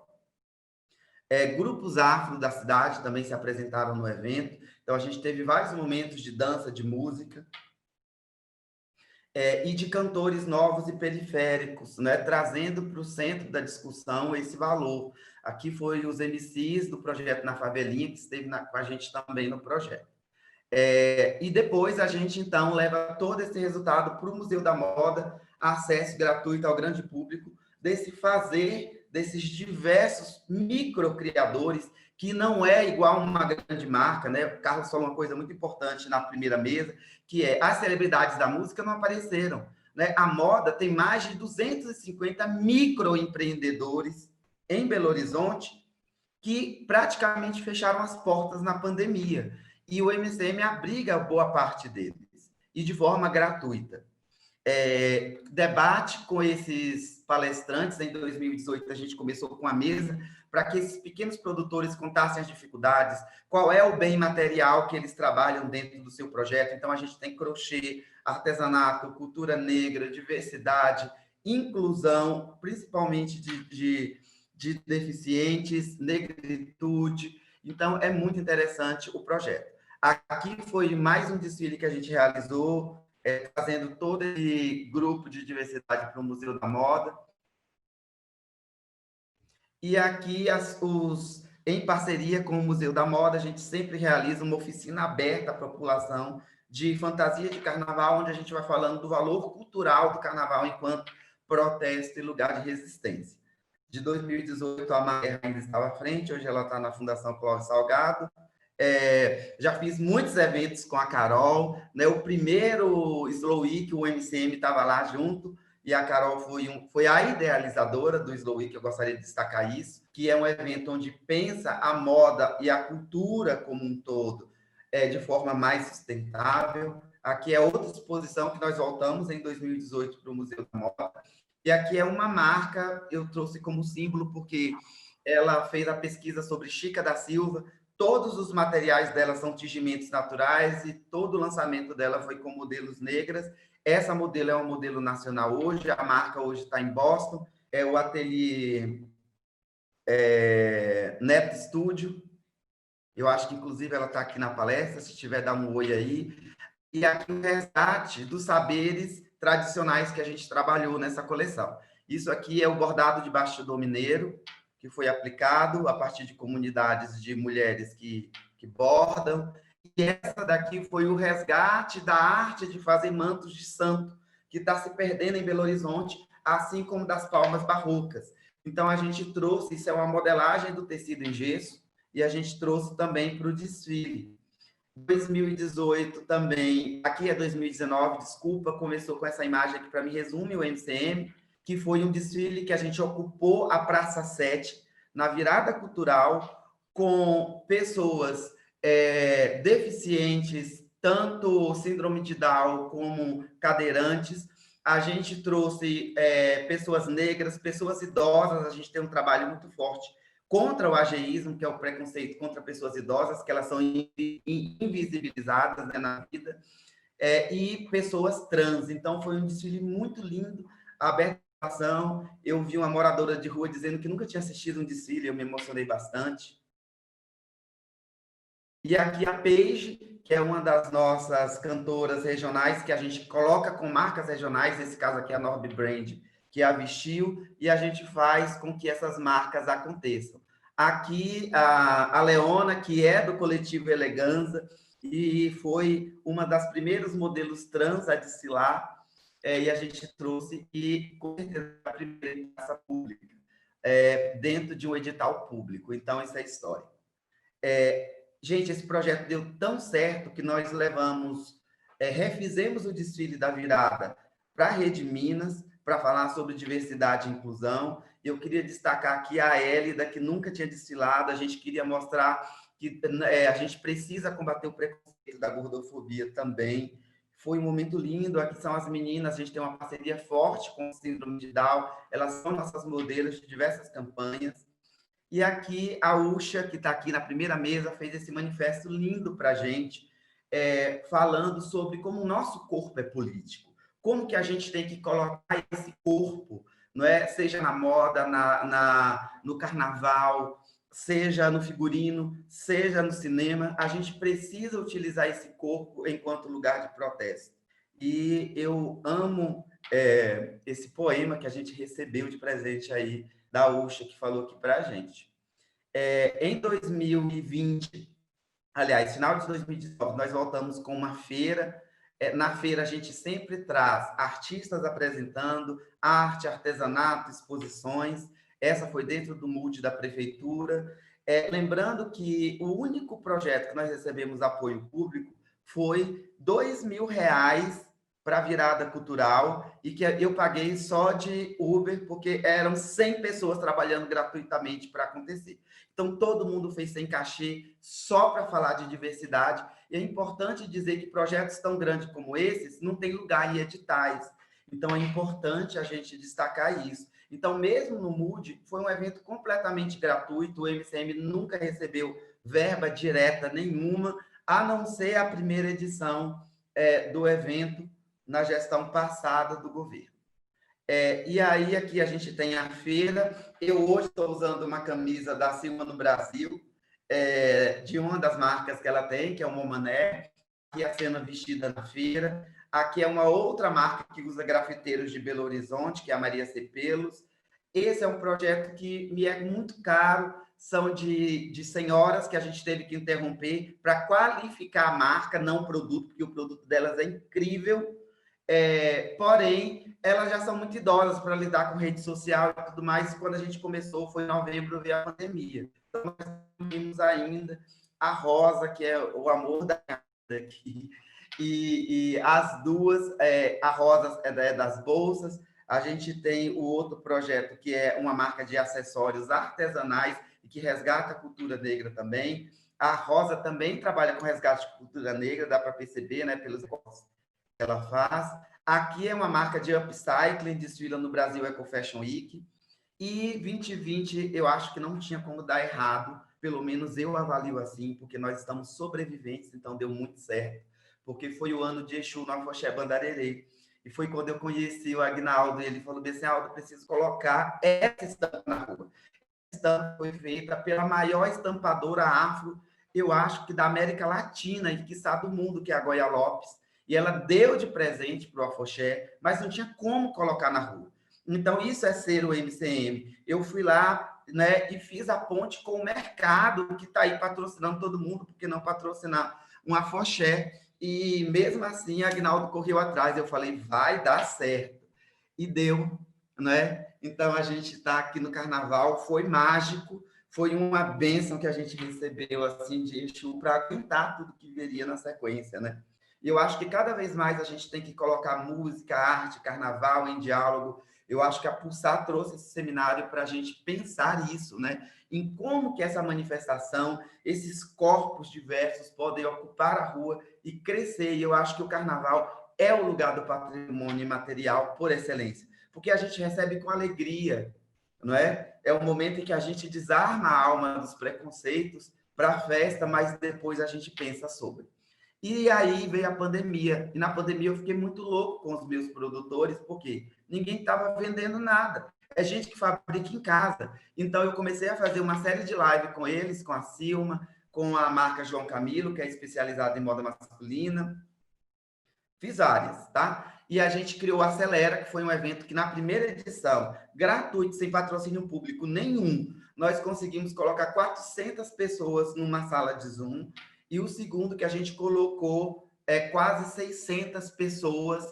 Grupos afro da cidade também se apresentaram no evento, então a gente teve vários momentos de dança, de música, e de cantores novos e periféricos, né, trazendo para o centro da discussão esse valor. Aqui foi os MCs do projeto Na Favelinha, que esteve com a gente também no projeto. E depois a gente, então, leva todo esse resultado para o Museu da Moda, acesso gratuito ao grande público, desse fazer desses diversos microcriadores, que não é igual uma grande marca, né? O Carlos falou uma coisa muito importante na primeira mesa, que é as celebridades da música não apareceram, né? A moda tem mais de 250 microempreendedores em Belo Horizonte que praticamente fecharam as portas na pandemia. E o MCM abriga boa parte deles, e de forma gratuita. Debate com esses palestrantes, em 2018 a gente começou com a mesa, para que esses pequenos produtores contassem as dificuldades, qual é o bem material que eles trabalham dentro do seu projeto. Então, a gente tem crochê, artesanato, cultura negra, diversidade, inclusão, principalmente de deficientes, negritude. Então, é muito interessante o projeto. Aqui foi mais um desfile que a gente realizou, trazendo todo esse grupo de diversidade para o Museu da Moda. E aqui, em parceria com o Museu da Moda, a gente sempre realiza uma oficina aberta à população de fantasia de carnaval, onde a gente vai falando do valor cultural do carnaval enquanto protesto e lugar de resistência. De 2018, a Maia ainda estava à frente, hoje ela está na Fundação Clóvis Salgado. Já fiz muitos eventos com a Carol, né? O primeiro Slow Week, o MCM estava lá junto, e a Carol foi a idealizadora do Slow Week, eu gostaria de destacar isso, que é um evento onde pensa a moda e a cultura como um todo de forma mais sustentável. Aqui é outra exposição que nós voltamos em 2018 para o Museu da Moda, e aqui é uma marca, eu trouxe como símbolo, porque ela fez a pesquisa sobre Chica da Silva, todos os materiais dela são tingimentos naturais, e todo o lançamento dela foi com modelos negras. Essa modelo é um modelo nacional hoje, a marca hoje está em Boston, é o ateliê Neto Studio. Eu acho que, inclusive, ela está aqui na palestra, se tiver, dá um oi aí. E aqui o resgate dos saberes tradicionais que a gente trabalhou nessa coleção. Isso aqui é o bordado de bastidor mineiro, que foi aplicado a partir de comunidades de mulheres que bordam. E essa daqui foi o resgate da arte de fazer mantos de santo, que está se perdendo em Belo Horizonte, assim como das palmas barrocas. Então, a gente trouxe, isso é uma modelagem do tecido em gesso, e a gente trouxe também para o desfile. 2018 também, aqui é 2019, desculpa, começou com essa imagem aqui, para mim, resume o MCM, que foi um desfile que a gente ocupou a Praça 7, na virada cultural, com pessoas deficientes, tanto síndrome de Down como cadeirantes. A gente trouxe pessoas negras, pessoas idosas, a gente tem um trabalho muito forte contra o ageísmo, que é o preconceito contra pessoas idosas, que elas são invisibilizadas, né, na vida, e pessoas trans. Então, foi um desfile muito lindo, aberto à ação. Eu vi uma moradora de rua dizendo que nunca tinha assistido um desfile, eu me emocionei bastante. E aqui a Paige, que é uma das nossas cantoras regionais, que a gente coloca com marcas regionais, nesse caso aqui a Norb Brand, que a vestiu, e a gente faz com que essas marcas aconteçam. Aqui a Leona, que é do coletivo Eleganza, e foi uma das primeiros modelos trans a desfilar, e a gente trouxe, e com certeza a primeira praça pública. dentro de um edital público. Então, isso é história. Gente, esse projeto deu tão certo que nós refizemos o desfile da virada para a Rede Minas, para falar sobre diversidade e inclusão. Eu queria destacar aqui a Hélida, que nunca tinha desfilado. A gente queria mostrar que a gente precisa combater o preconceito da gordofobia também. Foi um momento lindo. Aqui são as meninas, a gente tem uma parceria forte com o Síndrome de Down. Elas são nossas modelos de diversas campanhas. E aqui a Uxa, que está aqui na primeira mesa, fez esse manifesto lindo para a gente, falando sobre como o nosso corpo é político. Como que a gente tem que colocar esse corpo, não é? Seja na moda, no carnaval, seja no figurino, seja no cinema, a gente precisa utilizar esse corpo enquanto lugar de protesto. E eu amo esse poema que a gente recebeu de presente aí da Uxa, que falou aqui para a gente. Em 2020, aliás, final de 2019, nós voltamos com uma feira. Na feira, a gente sempre traz artistas apresentando arte, artesanato, exposições. Essa foi dentro do MUD da Prefeitura. Lembrando que o único projeto que nós recebemos apoio público foi R$2.000 para a virada cultural, e que eu paguei só de Uber, porque eram 100 pessoas trabalhando gratuitamente para acontecer. Então, todo mundo fez sem cachê, só para falar de diversidade. E é importante dizer que projetos tão grandes como esses não tem lugar em editais. Então, é importante a gente destacar isso. Então, mesmo no MUD, foi um evento completamente gratuito, o MCM nunca recebeu verba direta nenhuma, a não ser a primeira edição do evento, na gestão passada do governo. E aí, aqui a gente tem a feira. Eu hoje estou usando uma camisa da Silma no Brasil, de uma das marcas que ela tem, que é o Momané, que é a cena vestida na feira. Aqui é uma outra marca que usa grafiteiros de Belo Horizonte, que é a Maria Cepelos. Esse é um projeto que me é muito caro, são de senhoras que a gente teve que interromper para qualificar a marca, não o produto, porque o produto delas é incrível. Porém, elas já são muito idosas para lidar com rede social e tudo mais. Quando a gente começou, foi em novembro, veio a pandemia. Então, nós temos ainda a Rosa, que é o amor da minha vida aqui, e as duas, a Rosa é das bolsas. A gente tem o outro projeto, que é uma marca de acessórios artesanais e que resgata a cultura negra também. A Rosa também trabalha com resgate de cultura negra, dá para perceber, né, pelos negócios que ela faz. Aqui é uma marca de upcycling, desfila no Brasil Eco Fashion Week. E 2020, eu acho que não tinha como dar errado, pelo menos eu avalio assim, porque nós estamos sobreviventes, então deu muito certo. Porque foi o ano de Exu no Afoxé Bandarerê. E foi quando eu conheci o Agnaldo, e ele falou assim: Aldo, preciso colocar essa estampa na rua. Essa estampa foi feita pela maior estampadora afro, eu acho que da América Latina, e quiçá do mundo, que é a Goya Lopes. E ela deu de presente para o Afoxé, mas não tinha como colocar na rua. Então, isso é ser o MCM. Eu fui lá, né, e fiz a ponte com o mercado, que está aí patrocinando todo mundo, porque não patrocinar um Afoxé. E, mesmo assim, a Agnaldo correu atrás. Eu falei, vai dar certo. E deu, né? Então, a gente está aqui no Carnaval. Foi mágico, foi uma bênção que a gente recebeu, assim, de Exu, para aguentar tudo que viria na sequência, né? E eu acho que cada vez mais a gente tem que colocar música, arte, carnaval em diálogo. Eu acho que a Pulsar trouxe esse seminário para a gente pensar isso, né? Em como que essa manifestação, esses corpos diversos podem ocupar a rua e crescer. E eu acho que o carnaval é o lugar do patrimônio imaterial por excelência, porque a gente recebe com alegria, não é? É o momento em que a gente desarma a alma dos preconceitos para a festa, mas depois a gente pensa sobre. E aí veio a pandemia. E na pandemia eu fiquei muito louco com os meus produtores, porque ninguém estava vendendo nada. É gente que fabrica em casa. Então eu comecei a fazer uma série de lives com eles, com a Silma, com a marca João Camilo, que é especializada em moda masculina. Fiz várias, tá? E a gente criou o Acelera, que foi um evento que na primeira edição, gratuito, sem patrocínio público nenhum, nós conseguimos colocar 400 pessoas numa sala de Zoom. E o segundo que a gente colocou quase 600 pessoas,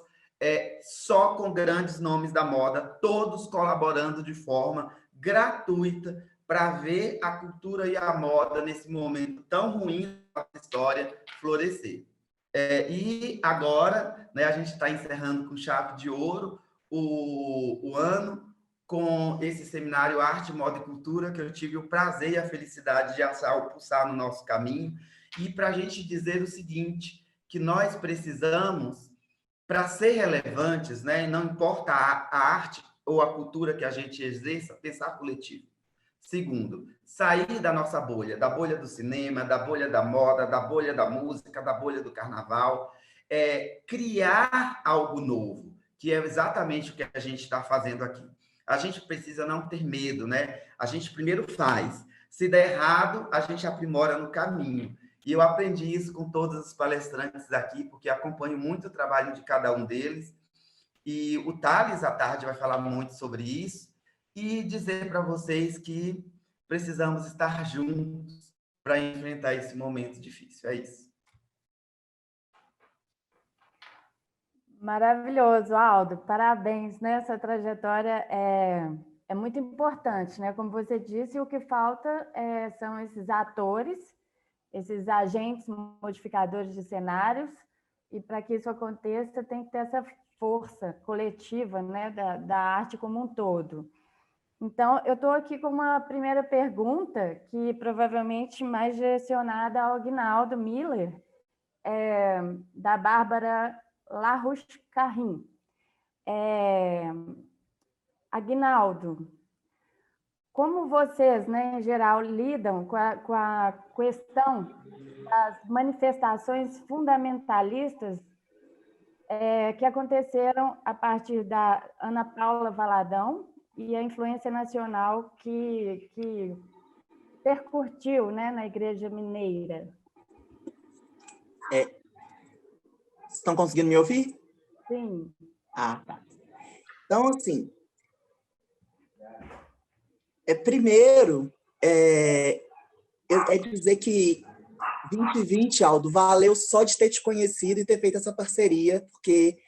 só com grandes nomes da moda, todos colaborando de forma gratuita para ver a cultura e a moda nesse momento tão ruim da história florescer. E agora, né, a gente está encerrando com chave de ouro o ano com esse seminário Arte, Moda e Cultura, que eu tive o prazer e a felicidade de alçar no nosso caminho, e para a gente dizer o seguinte, que nós precisamos, para ser relevantes, né, não importa a arte ou a cultura que a gente exerça, pensar coletivo. Segundo, sair da nossa bolha, da bolha do cinema, da bolha da moda, da bolha da música, da bolha do carnaval, criar algo novo, que é exatamente o que a gente está fazendo aqui. A gente precisa não ter medo, né? A gente primeiro faz. Se der errado, a gente aprimora no caminho. E eu aprendi isso com todos os palestrantes aqui, porque acompanho muito o trabalho de cada um deles. E o Thales, à tarde, vai falar muito sobre isso. E dizer para vocês que precisamos estar juntos para enfrentar esse momento difícil. É isso. Maravilhoso, Aldo. Parabéns, né? Essa trajetória é muito importante, né? Como você disse, o que falta são esses atores, esses agentes modificadores de cenários, e para que isso aconteça, tem que ter essa força coletiva, né? Da arte como um todo. Então, eu estou aqui com uma primeira pergunta, que provavelmente mais direcionada ao Aguinaldo Miller, da Bárbara Larouche-Carrin. Aguinaldo, como vocês, né, em geral, lidam com a questão das manifestações fundamentalistas que aconteceram a partir da Ana Paula Valadão e a influência nacional que percutiu, né, na Igreja Mineira? Estão conseguindo me ouvir? Sim. Ah, tá. Então, assim, primeiro, dizer que 2020, Aldo, valeu só de ter te conhecido e ter feito essa parceria, porque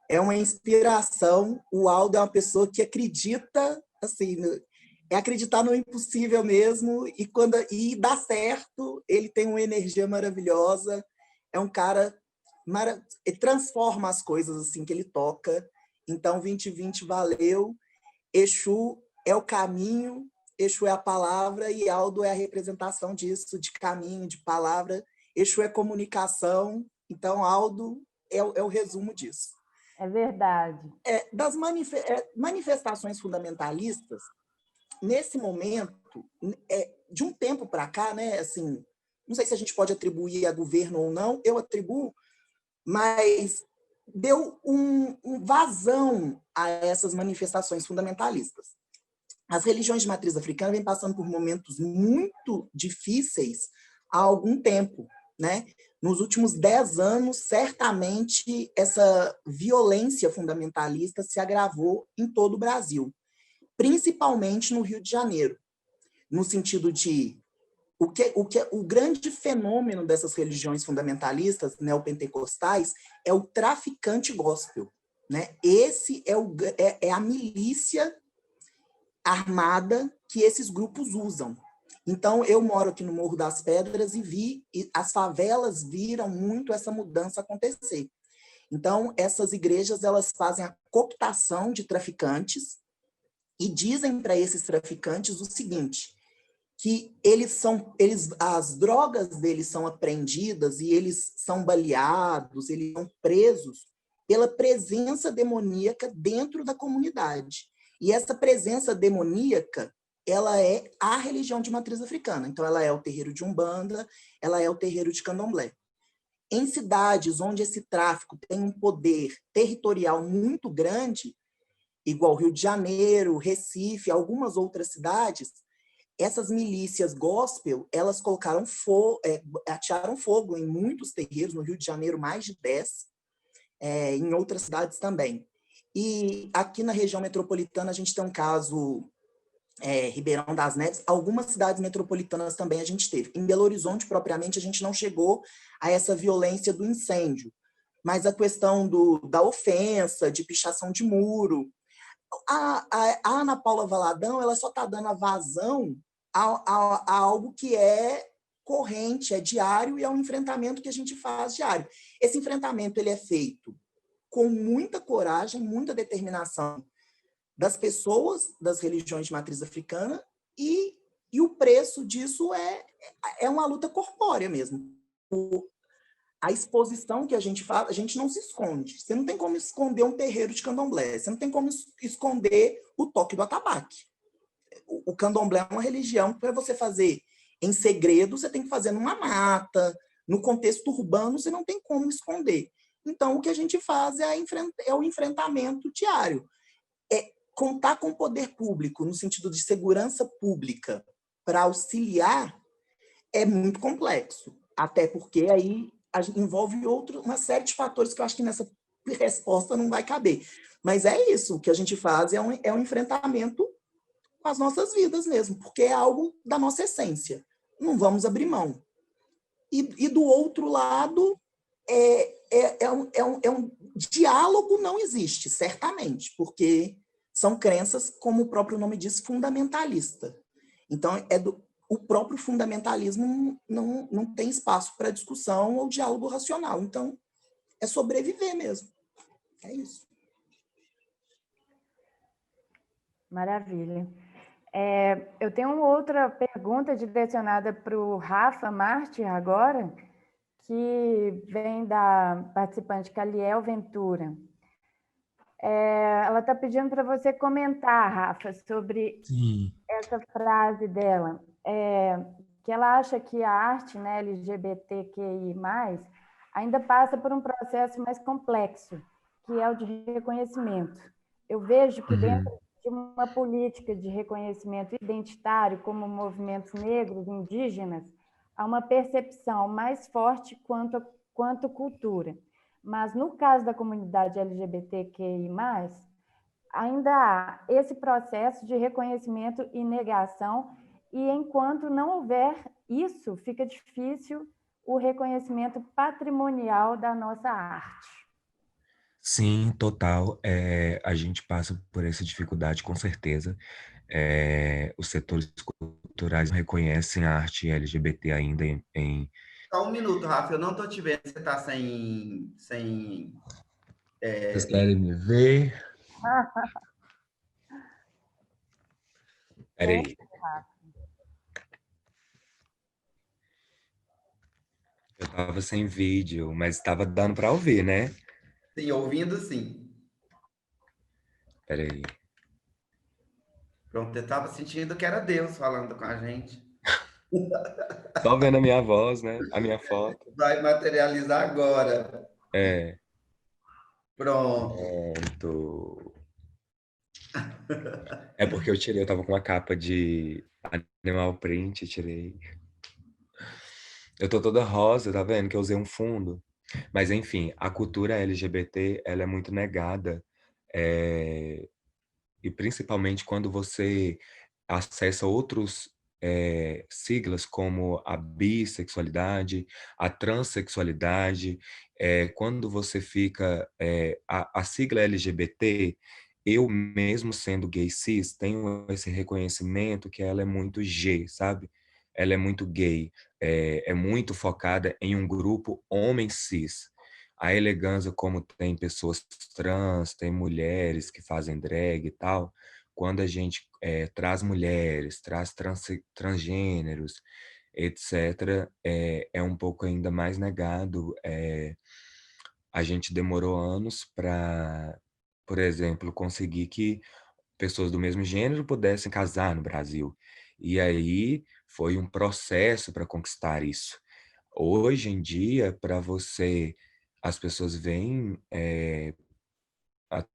é uma inspiração. O Aldo é uma pessoa que acredita, assim, é acreditar no impossível mesmo, e dá certo. Ele tem uma energia maravilhosa, é um cara ele transforma as coisas assim que ele toca. Então, 2020 valeu. Exu é o caminho, Exu é a palavra, e Aldo é a representação disso, de caminho, de palavra. Exu é comunicação, então Aldo é o resumo disso. É verdade. Das manifestações fundamentalistas, nesse momento, de um tempo para cá, né, assim, não sei se a gente pode atribuir a governo ou não, eu atribuo, mas deu um vazão a essas manifestações fundamentalistas. As religiões de matriz africana vêm passando por momentos muito difíceis há algum tempo, né? Nos últimos 10 anos, certamente, essa violência fundamentalista se agravou em todo o Brasil, principalmente no Rio de Janeiro, no sentido de o grande fenômeno dessas religiões fundamentalistas neopentecostais é o traficante gospel, né? Esse é a milícia armada que esses grupos usam. Então, eu moro aqui no Morro das Pedras e as favelas viram muito essa mudança acontecer. Então, essas igrejas, elas fazem a cooptação de traficantes e dizem para esses traficantes o seguinte, que as drogas deles são apreendidas e eles são baleados, eles são presos pela presença demoníaca dentro da comunidade. E essa presença demoníaca, ela é a religião de matriz africana. Então, ela é o terreiro de Umbanda, ela é o terreiro de Candomblé. Em cidades onde esse tráfico tem um poder territorial muito grande, igual Rio de Janeiro, Recife, algumas outras cidades, essas milícias gospel, elas atearam fogo em muitos terreiros, no Rio de Janeiro mais de 10, em outras cidades também. E aqui na região metropolitana a gente tem um caso, Ribeirão das Neves, algumas cidades metropolitanas também a gente teve. Em Belo Horizonte, propriamente, a gente não chegou a essa violência do incêndio, mas a questão da ofensa, de pichação de muro, a Ana Paula Valadão, ela só está dando a vazão a algo que é corrente, é diário e é um enfrentamento que a gente faz diário. Esse enfrentamento ele é feito com muita coragem, muita determinação das pessoas das religiões de matriz africana e o preço disso é uma luta corpórea mesmo. A exposição que a gente faz, a gente não se esconde. Você não tem como esconder um terreiro de candomblé, você não tem como esconder o toque do atabaque. O candomblé é uma religião que para você fazer em segredo, você tem que fazer numa mata, no contexto urbano, você não tem como esconder. Então, o que a gente faz é o enfrentamento diário. É contar com o poder público, no sentido de segurança pública, para auxiliar, é muito complexo. Até porque aí envolve uma série de fatores que eu acho que nessa resposta não vai caber. Mas é isso, o que a gente faz é um enfrentamento com as nossas vidas mesmo, porque é algo da nossa essência. Não vamos abrir mão. E do outro lado, um diálogo não existe, certamente, porque são crenças, como o próprio nome diz, fundamentalista. Então, o próprio fundamentalismo não tem espaço para discussão ou diálogo racional. Então, é sobreviver mesmo. É isso. Maravilha. Eu tenho uma outra pergunta direcionada para o Rafa Marte agora, que vem da participante Caliel Ventura. Ela está pedindo para você comentar, Rafa, sobre essa frase dela, que ela acha que a arte, né, LGBTQI+, ainda passa por um processo mais complexo, que é o de reconhecimento. Eu vejo que dentro de uma política de reconhecimento identitário, como movimentos negros, indígenas, há uma percepção mais forte quanto cultura. Mas, no caso da comunidade LGBTQI+, ainda há esse processo de reconhecimento e negação, e enquanto não houver isso, fica difícil o reconhecimento patrimonial da nossa arte. Sim, total. A gente passa por essa dificuldade, com certeza. Os setores culturais não reconhecem a arte LGBT ainda em... Só um minuto, Rafa, eu não estou te vendo, você está sem... Vocês querem me ver? Peraí. Eu estava sem vídeo, mas estava dando para ouvir, né? Sim, ouvindo, sim. Peraí. Pronto, eu estava sentindo que era Deus falando com a gente. Só vendo a minha voz, né? A minha foto. Vai materializar agora. Pronto. Pronto. É porque eu tava com uma capa de animal print, tirei. Eu tô toda rosa, tá vendo? Que eu usei um fundo. Mas, enfim, a cultura LGBT, ela é muito negada. E principalmente quando você acessa outros siglas como a bissexualidade, a transexualidade, quando você fica... a sigla LGBT, eu mesmo sendo gay cis, tenho esse reconhecimento que ela é muito G, sabe? Ela é muito gay, é muito focada em um grupo homem cis. A elegância, como tem pessoas trans, tem mulheres que fazem drag e tal, quando a gente traz mulheres, traz transgêneros, etc., é um pouco ainda mais negado. A gente demorou anos para, por exemplo, conseguir que pessoas do mesmo gênero pudessem casar no Brasil. E aí foi um processo para conquistar isso. Hoje em dia, as pessoas veem a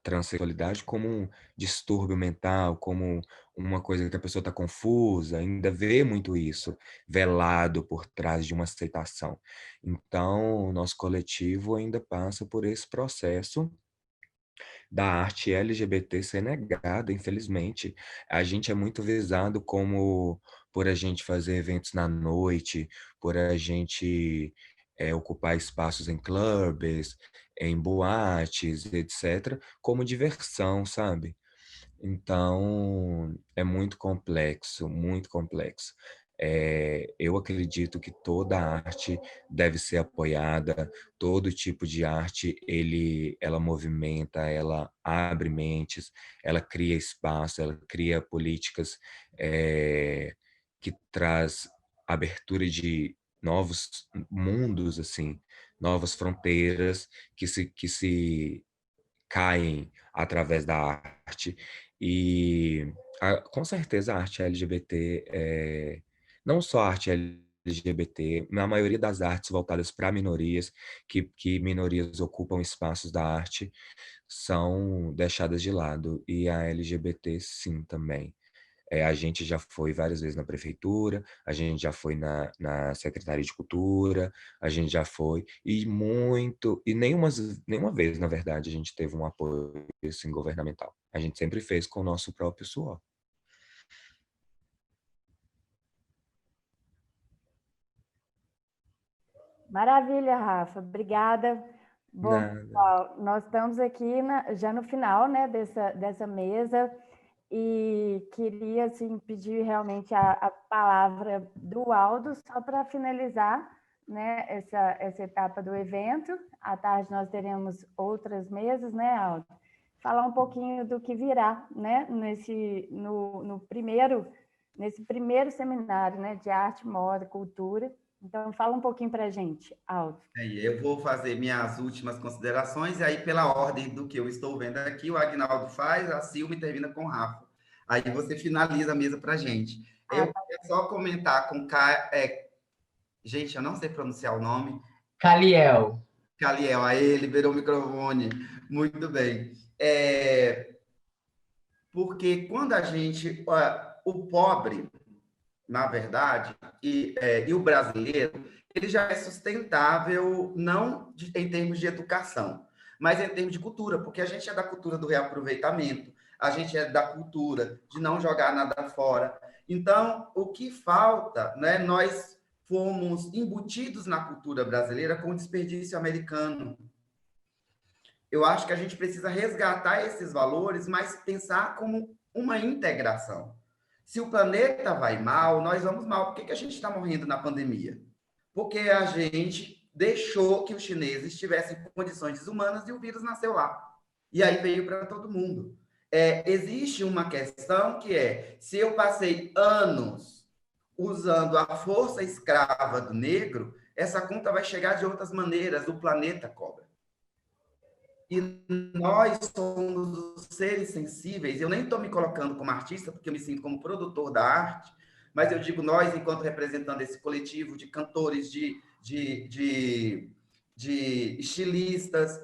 transexualidade como um distúrbio mental, como uma coisa que a pessoa está confusa, ainda vê muito isso velado por trás de uma aceitação. Então, o nosso coletivo ainda passa por esse processo da arte LGBT ser negada, infelizmente. A gente é muito visado como por a gente fazer eventos na noite, por a gente ocupar espaços em clubes, em boates, etc., como diversão, sabe? Então, é muito complexo, muito complexo. Eu acredito que toda arte deve ser apoiada, todo tipo de arte ela movimenta, ela abre mentes, ela cria espaço, ela cria políticas que traz abertura de novos mundos, assim, novas fronteiras que se caem através da arte. E com certeza a arte LGBT, não só a arte LGBT, na maioria das artes voltadas para minorias, que minorias ocupam espaços da arte, são deixadas de lado. E a LGBT, sim, também. A gente já foi várias vezes na prefeitura, a gente já foi na Secretaria de Cultura, a gente já foi, e nenhuma vez, na verdade, a gente teve um apoio assim, governamental. A gente sempre fez com o nosso próprio suor. Maravilha, Rafa. Obrigada. Bom, Nada. pessoal, nós estamos aqui já no final, né, dessa mesa e queria assim, pedir realmente a palavra do Aldo só para finalizar, né, essa etapa do evento. À tarde nós teremos outras mesas, né, Aldo? Falar um pouquinho do que virá, né, nesse primeiro seminário, né, de arte, moda, cultura. Então, fala um pouquinho para a gente, Aldo. Eu vou fazer minhas últimas considerações, e aí, pela ordem do que eu estou vendo aqui, o Agnaldo faz, a Silma termina com o Rafa. Aí você finaliza a mesa para a gente. Eu queria só comentar com... Gente, eu não sei pronunciar o nome. Caliel. Caliel, aí liberou o microfone. Muito bem. Porque quando a gente... o pobre, na verdade, e o brasileiro, ele já é sustentável, não em termos de educação, mas em termos de cultura, porque a gente é da cultura do reaproveitamento, a gente é da cultura de não jogar nada fora. Então, o que falta, né? Nós fomos embutidos na cultura brasileira com o desperdício americano. Eu acho que a gente precisa resgatar esses valores, mas pensar como uma integração. Se o planeta vai mal, nós vamos mal. Por que a gente está morrendo na pandemia? Porque a gente deixou que os chineses tivessem condições desumanas e o vírus nasceu lá. E aí veio para todo mundo. Existe uma questão que se eu passei anos usando a força escrava do negro, essa conta vai chegar de outras maneiras, o planeta cobra. E nós somos os seres sensíveis. Eu nem estou me colocando como artista, porque eu me sinto como produtor da arte, mas eu digo nós, enquanto representando esse coletivo de cantores, de estilistas,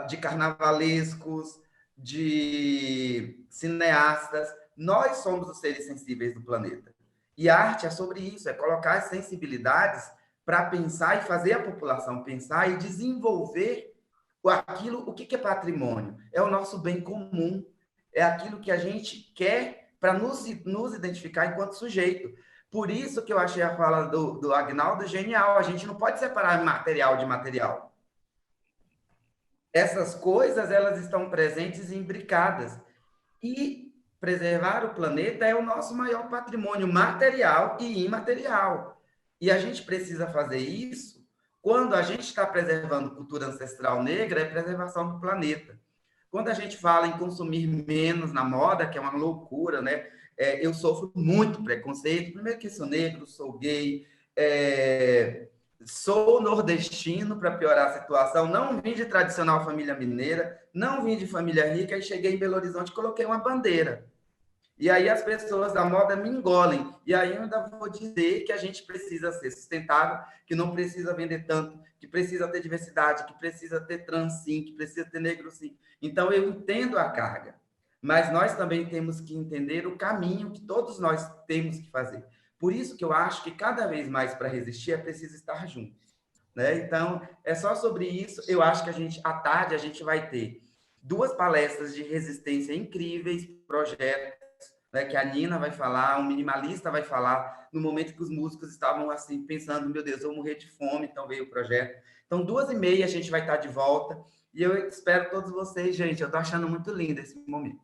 de carnavalescos, de cineastas, nós somos os seres sensíveis do planeta. E a arte é sobre isso, é colocar as sensibilidades para pensar e fazer a população pensar e desenvolver o que é patrimônio? É o nosso bem comum, é aquilo que a gente quer para nos identificar enquanto sujeito. Por isso que eu achei a fala do Agnaldo genial, a gente não pode separar material de material. Essas coisas, elas estão presentes e imbricadas. E preservar o planeta é o nosso maior patrimônio material e imaterial. E a gente precisa fazer isso quando a gente está preservando cultura ancestral negra, é preservação do planeta. Quando a gente fala em consumir menos na moda, que é uma loucura, né? Eu sofro muito preconceito. Primeiro que sou negro, sou gay, sou nordestino, para piorar a situação. Não vim de tradicional família mineira, não vim de família rica, e cheguei em Belo Horizonte e coloquei uma bandeira. E aí as pessoas da moda me engolem. E aí eu ainda vou dizer que a gente precisa ser sustentável, que não precisa vender tanto, que precisa ter diversidade, que precisa ter trans sim, que precisa ter negro sim. Então eu entendo a carga, mas nós também temos que entender o caminho que todos nós temos que fazer. Por isso que eu acho que cada vez mais para resistir é preciso estar juntos, né? Então é só sobre isso. Eu acho que à tarde a gente vai ter 2 palestras de resistência incríveis, projetos, né, que a Nina vai falar, um minimalista vai falar, no momento que os músicos estavam assim, pensando, meu Deus, eu vou morrer de fome, então veio o projeto. Então, 2h30 a gente vai estar de volta, e eu espero todos vocês, gente, eu estou achando muito lindo esse momento.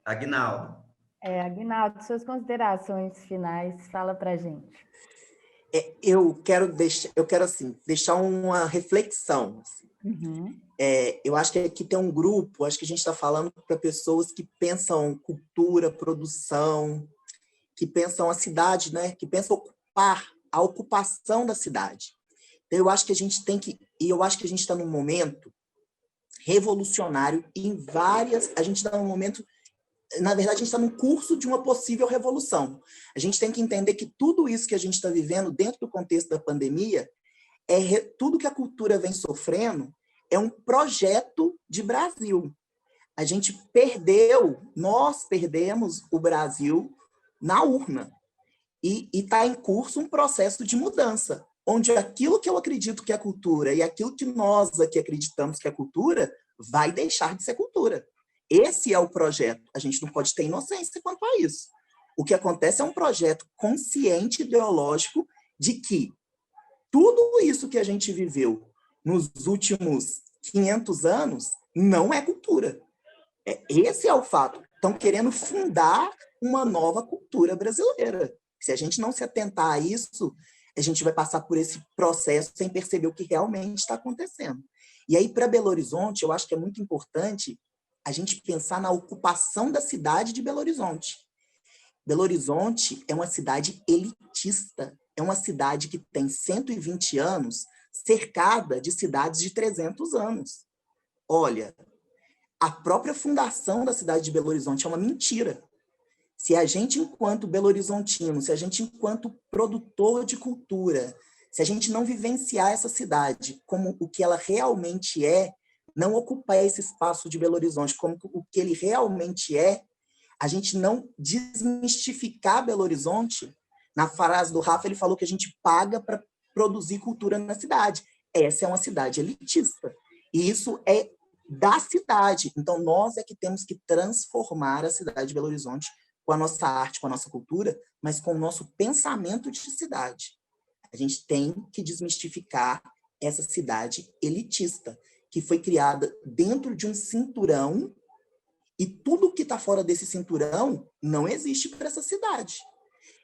Aguinaldo. Aguinaldo, suas considerações finais, fala para a gente. Eu quero assim, deixar uma reflexão. Assim. Uhum. Eu acho que aqui tem um grupo, acho que a gente está falando para pessoas que pensam cultura, produção, que pensam a cidade, né? Que pensam ocupar, a ocupação da cidade. Então, eu acho que a gente está num momento revolucionário a gente está num momento, na verdade, a gente está num curso de uma possível revolução. A gente tem que entender que tudo isso que a gente está vivendo dentro do contexto da pandemia, tudo que a cultura vem sofrendo é um projeto de Brasil. Nós perdemos o Brasil na urna. E está em curso um processo de mudança, onde aquilo que eu acredito que é cultura e aquilo que nós aqui acreditamos que é cultura vai deixar de ser cultura. Esse é o projeto. A gente não pode ter inocência quanto a isso. O que acontece é um projeto consciente, ideológico, de que tudo isso que a gente viveu nos últimos 500 anos não é cultura. Esse é o fato. Estão querendo fundar uma nova cultura brasileira. Se a gente não se atentar a isso, a gente vai passar por esse processo sem perceber o que realmente está acontecendo. E aí, para Belo Horizonte, eu acho que é muito importante a gente pensar na ocupação da cidade de Belo Horizonte. Belo Horizonte é uma cidade elitista, é uma cidade que tem 120 anos, cercada de cidades de 300 anos. Olha, a própria fundação da cidade de Belo Horizonte é uma mentira. Se a gente, enquanto belo-horizontino, se a gente, enquanto produtor de cultura, se a gente não vivenciar essa cidade como o que ela realmente é, não ocupar esse espaço de Belo Horizonte como o que ele realmente é, a gente não desmistificar Belo Horizonte, na frase do Rafa, ele falou que a gente paga para produzir cultura na cidade. Essa é uma cidade elitista. E isso é da cidade. Então, nós é que temos que transformar a cidade de Belo Horizonte com a nossa arte, com a nossa cultura, mas com o nosso pensamento de cidade. A gente tem que desmistificar essa cidade elitista, que foi criada dentro de um cinturão, e tudo que está fora desse cinturão não existe para essa cidade.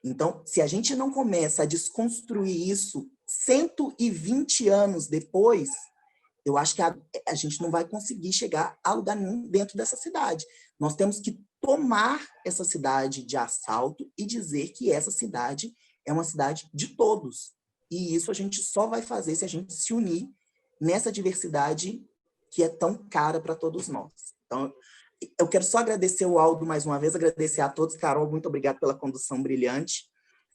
Então, se a gente não começa a desconstruir isso 120 anos depois, eu acho que a gente não vai conseguir chegar a lugar nenhum dentro dessa cidade. Nós temos que tomar essa cidade de assalto e dizer que essa cidade é uma cidade de todos. E isso a gente só vai fazer se a gente se unir nessa diversidade que é tão cara para todos nós. Então, eu quero só agradecer o Aldo mais uma vez, agradecer a todos. Carol, muito obrigado pela condução brilhante.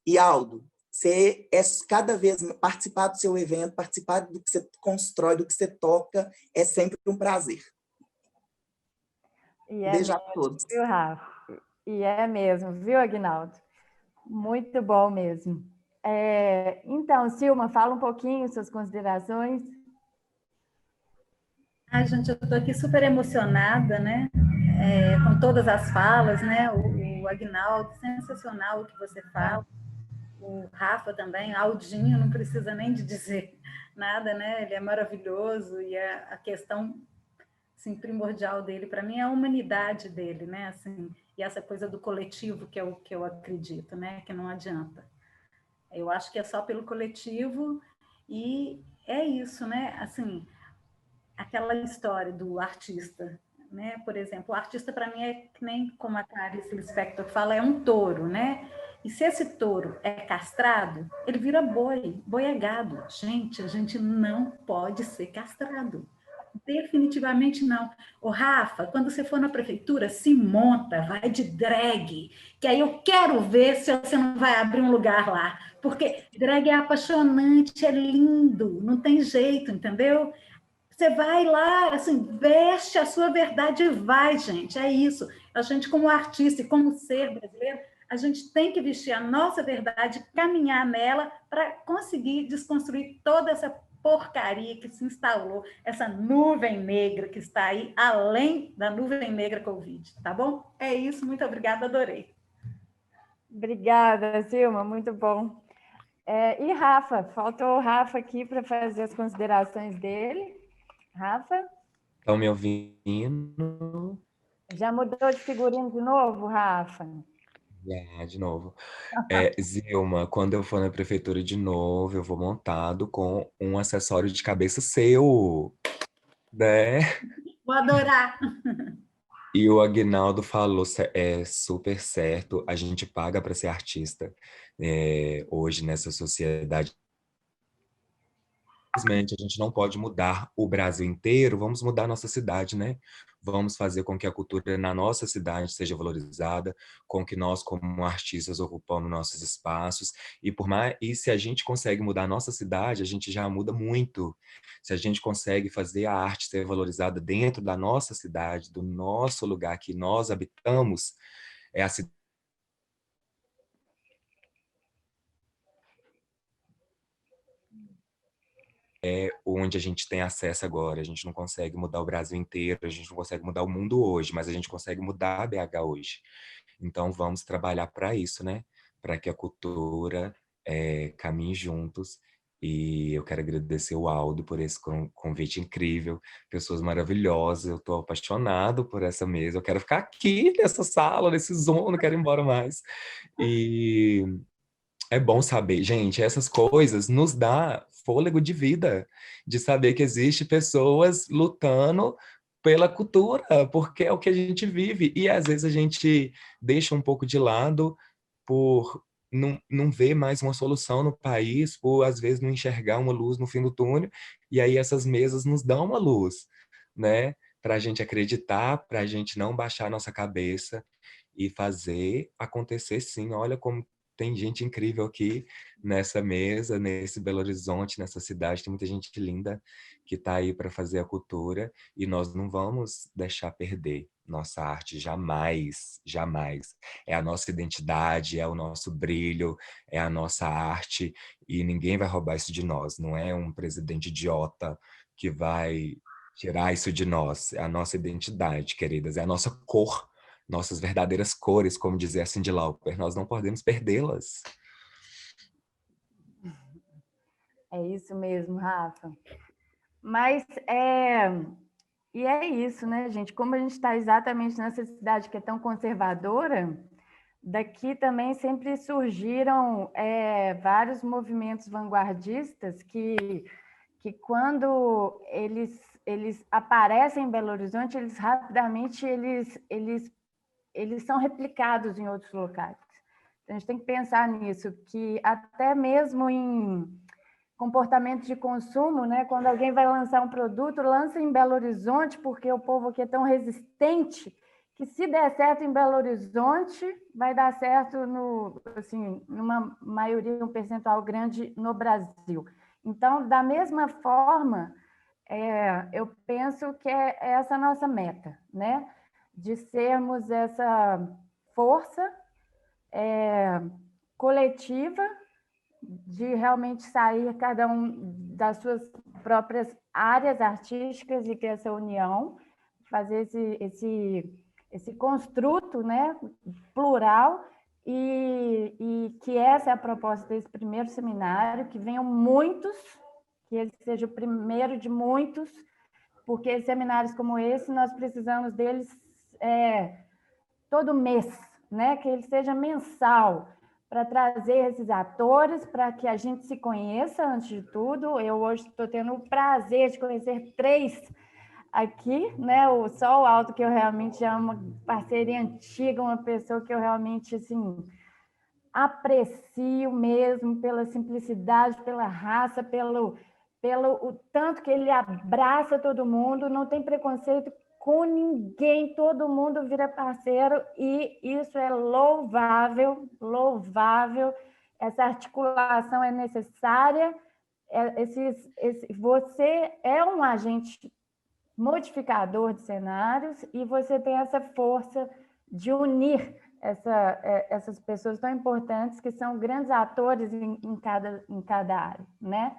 E, Aldo, você cada vez participar do seu evento, participar do que você constrói, do que você toca, é sempre um prazer. Beijo a todos. Viu, Rafa? E é mesmo, viu, Aguinaldo? Muito bom mesmo. Então, Silma, fala um pouquinho suas considerações. Ai, gente, eu estou aqui super emocionada, né? Com todas as falas, né? O Aguinaldo, sensacional o que você fala. O Rafa também, Aldinho, não precisa nem de dizer nada, né? Ele é maravilhoso e a questão assim, primordial dele, para mim, é a humanidade dele, né? Assim, e essa coisa do coletivo que é o que eu acredito, né? Que não adianta. Eu acho que é só pelo coletivo e é isso, né? Assim, aquela história do artista, né? Por exemplo, o artista para mim é que nem como a Clarice Lispector fala, é um touro, né? E se esse touro é castrado, ele vira boi, boi é gado. Gente, a gente não pode ser castrado. Definitivamente não. Ô, Rafa, quando você for na prefeitura, se monta, vai de drag, que aí eu quero ver se você não vai abrir um lugar lá, porque drag é apaixonante, é lindo, não tem jeito, entendeu? Você vai lá, assim, veste a sua verdade e vai, gente, é isso. A gente, como artista e como ser brasileiro, a gente tem que vestir a nossa verdade, caminhar nela para conseguir desconstruir toda essa porcaria que se instalou, essa nuvem negra que está aí, além da nuvem negra Covid, tá bom? É isso, muito obrigada, adorei. Obrigada, Silma, muito bom. E Rafa, faltou o Rafa aqui para fazer as considerações dele. Rafa? Estão me ouvindo? Já mudou de figurino de novo, Rafa? De novo. Zilma, quando eu for na prefeitura de novo, eu vou montado com um acessório de cabeça seu, né? Vou adorar. E o Aguinaldo falou, é super certo, a gente paga para ser artista, hoje nessa sociedade. Infelizmente, a gente não pode mudar o Brasil inteiro, vamos mudar a nossa cidade, né? Vamos fazer com que a cultura na nossa cidade seja valorizada, com que nós, como artistas, ocupamos nossos espaços. E se a gente consegue mudar a nossa cidade, a gente já muda muito. Se a gente consegue fazer a arte ser valorizada dentro da nossa cidade, do nosso lugar que nós habitamos, é a cidade onde a gente tem acesso agora. A gente não consegue mudar o Brasil inteiro, a gente não consegue mudar o mundo hoje, mas a gente consegue mudar a BH hoje. Então vamos trabalhar para isso, né? Para que a cultura caminhe juntos. E eu quero agradecer o Aldo por esse convite incrível, pessoas maravilhosas. Eu estou apaixonado por essa mesa. Eu quero ficar aqui nessa sala, nesse Zoom, não quero ir embora mais. E é bom saber, gente, essas coisas nos dá fôlego de vida, de saber que existe pessoas lutando pela cultura, porque é o que a gente vive. E às vezes a gente deixa um pouco de lado por não ver mais uma solução no país, por às vezes não enxergar uma luz no fim do túnel, e aí essas mesas nos dão uma luz, né? Para a gente acreditar, para a gente não baixar a nossa cabeça e fazer acontecer sim. Olha como tem gente incrível aqui nessa mesa, nesse Belo Horizonte, nessa cidade, tem muita gente linda que está aí para fazer a cultura e nós não vamos deixar perder nossa arte, jamais, jamais. É a nossa identidade, é o nosso brilho, é a nossa arte e ninguém vai roubar isso de nós. Não é um presidente idiota que vai tirar isso de nós. É a nossa identidade, queridas, é a nossa cor, nossas verdadeiras cores, como dizia a Cyndi Lauper, nós não podemos perdê-las. É isso mesmo, Rafa. Mas e é isso, né, gente? Como a gente está exatamente nessa cidade que é tão conservadora, daqui também sempre surgiram vários movimentos vanguardistas que quando eles aparecem em Belo Horizonte, eles rapidamente eles são replicados em outros locais. Então, a gente tem que pensar nisso, que até mesmo em comportamento de consumo, né? Quando alguém vai lançar um produto, lança em Belo Horizonte, porque o povo aqui é tão resistente que se der certo em Belo Horizonte, vai dar certo numa maioria, um percentual grande no Brasil. Então, da mesma forma, eu penso que é essa a nossa meta, né? De sermos essa força coletiva, de realmente sair cada um das suas próprias áreas artísticas e ter essa união, fazer esse construto, né, plural, e que essa é a proposta desse primeiro seminário, que venham muitos, que esse seja o primeiro de muitos, porque seminários como esse, nós precisamos deles todo mês, né? Que ele seja mensal, para trazer esses atores, para que a gente se conheça antes de tudo. Eu hoje estou tendo o prazer de conhecer 3 aqui, né? O Sol Alto, que eu realmente amo, uma parceria antiga, uma pessoa que eu realmente, assim, aprecio mesmo pela simplicidade, pela raça, pelo o tanto que ele abraça todo mundo, não tem preconceito com ninguém, todo mundo vira parceiro e isso é louvável, louvável. Essa articulação é necessária. Você é um agente modificador de cenários e você tem essa força de unir essas pessoas tão importantes que são grandes atores em cada área, né?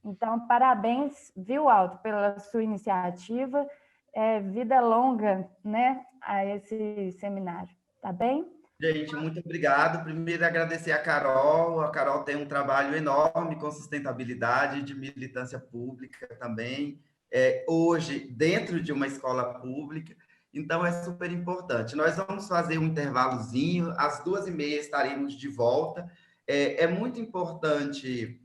Então, parabéns, viu, Aldo, pela sua iniciativa. Vida longa, né, a esse seminário, tá bem? Gente, muito obrigado. Primeiro, agradecer a Carol. A Carol tem um trabalho enorme com sustentabilidade, de militância pública também. Hoje, dentro de uma escola pública, Então, é super importante. Nós vamos fazer um intervalozinho, às 2h30 estaremos de volta. É muito importante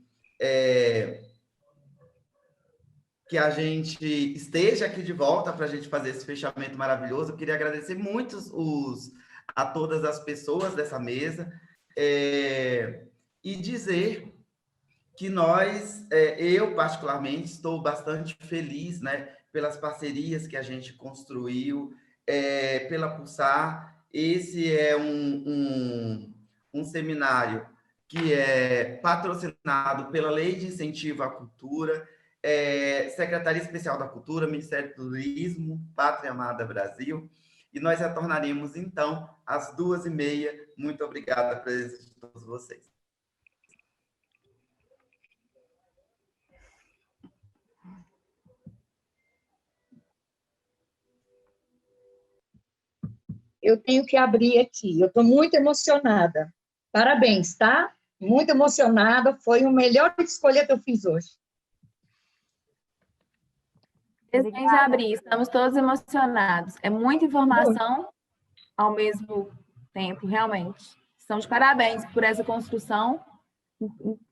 que a gente esteja aqui de volta para a gente fazer esse fechamento maravilhoso. Eu queria agradecer muito a todas as pessoas dessa mesa e dizer que eu particularmente estou bastante feliz, né, pelas parcerias que a gente construiu, pela Pulsar. Esse é um seminário que é patrocinado pela Lei de Incentivo à Cultura, Secretaria Especial da Cultura, Ministério do Turismo, Pátria Amada Brasil, e nós retornaremos, então, às 2h30. Muito obrigada pela presença de todos vocês. Eu tenho que abrir aqui. Eu estou muito emocionada. Parabéns, tá? Muito emocionada. Foi a melhor escolha que eu fiz hoje. Parabéns, abrir. Estamos todos emocionados. É muita informação ao mesmo tempo, realmente. Estamos de parabéns por essa construção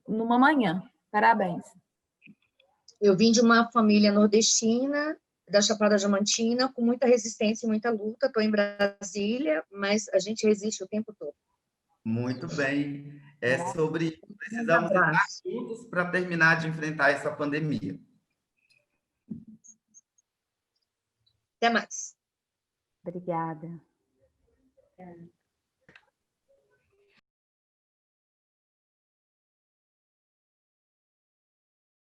numa manhã. Parabéns. Eu vim de uma família nordestina, da Chapada Diamantina, com muita resistência e muita luta. Estou em Brasília, mas a gente resiste o tempo todo. Muito bem. Precisamos estar juntos para terminar de enfrentar essa pandemia. Até mais. Obrigada.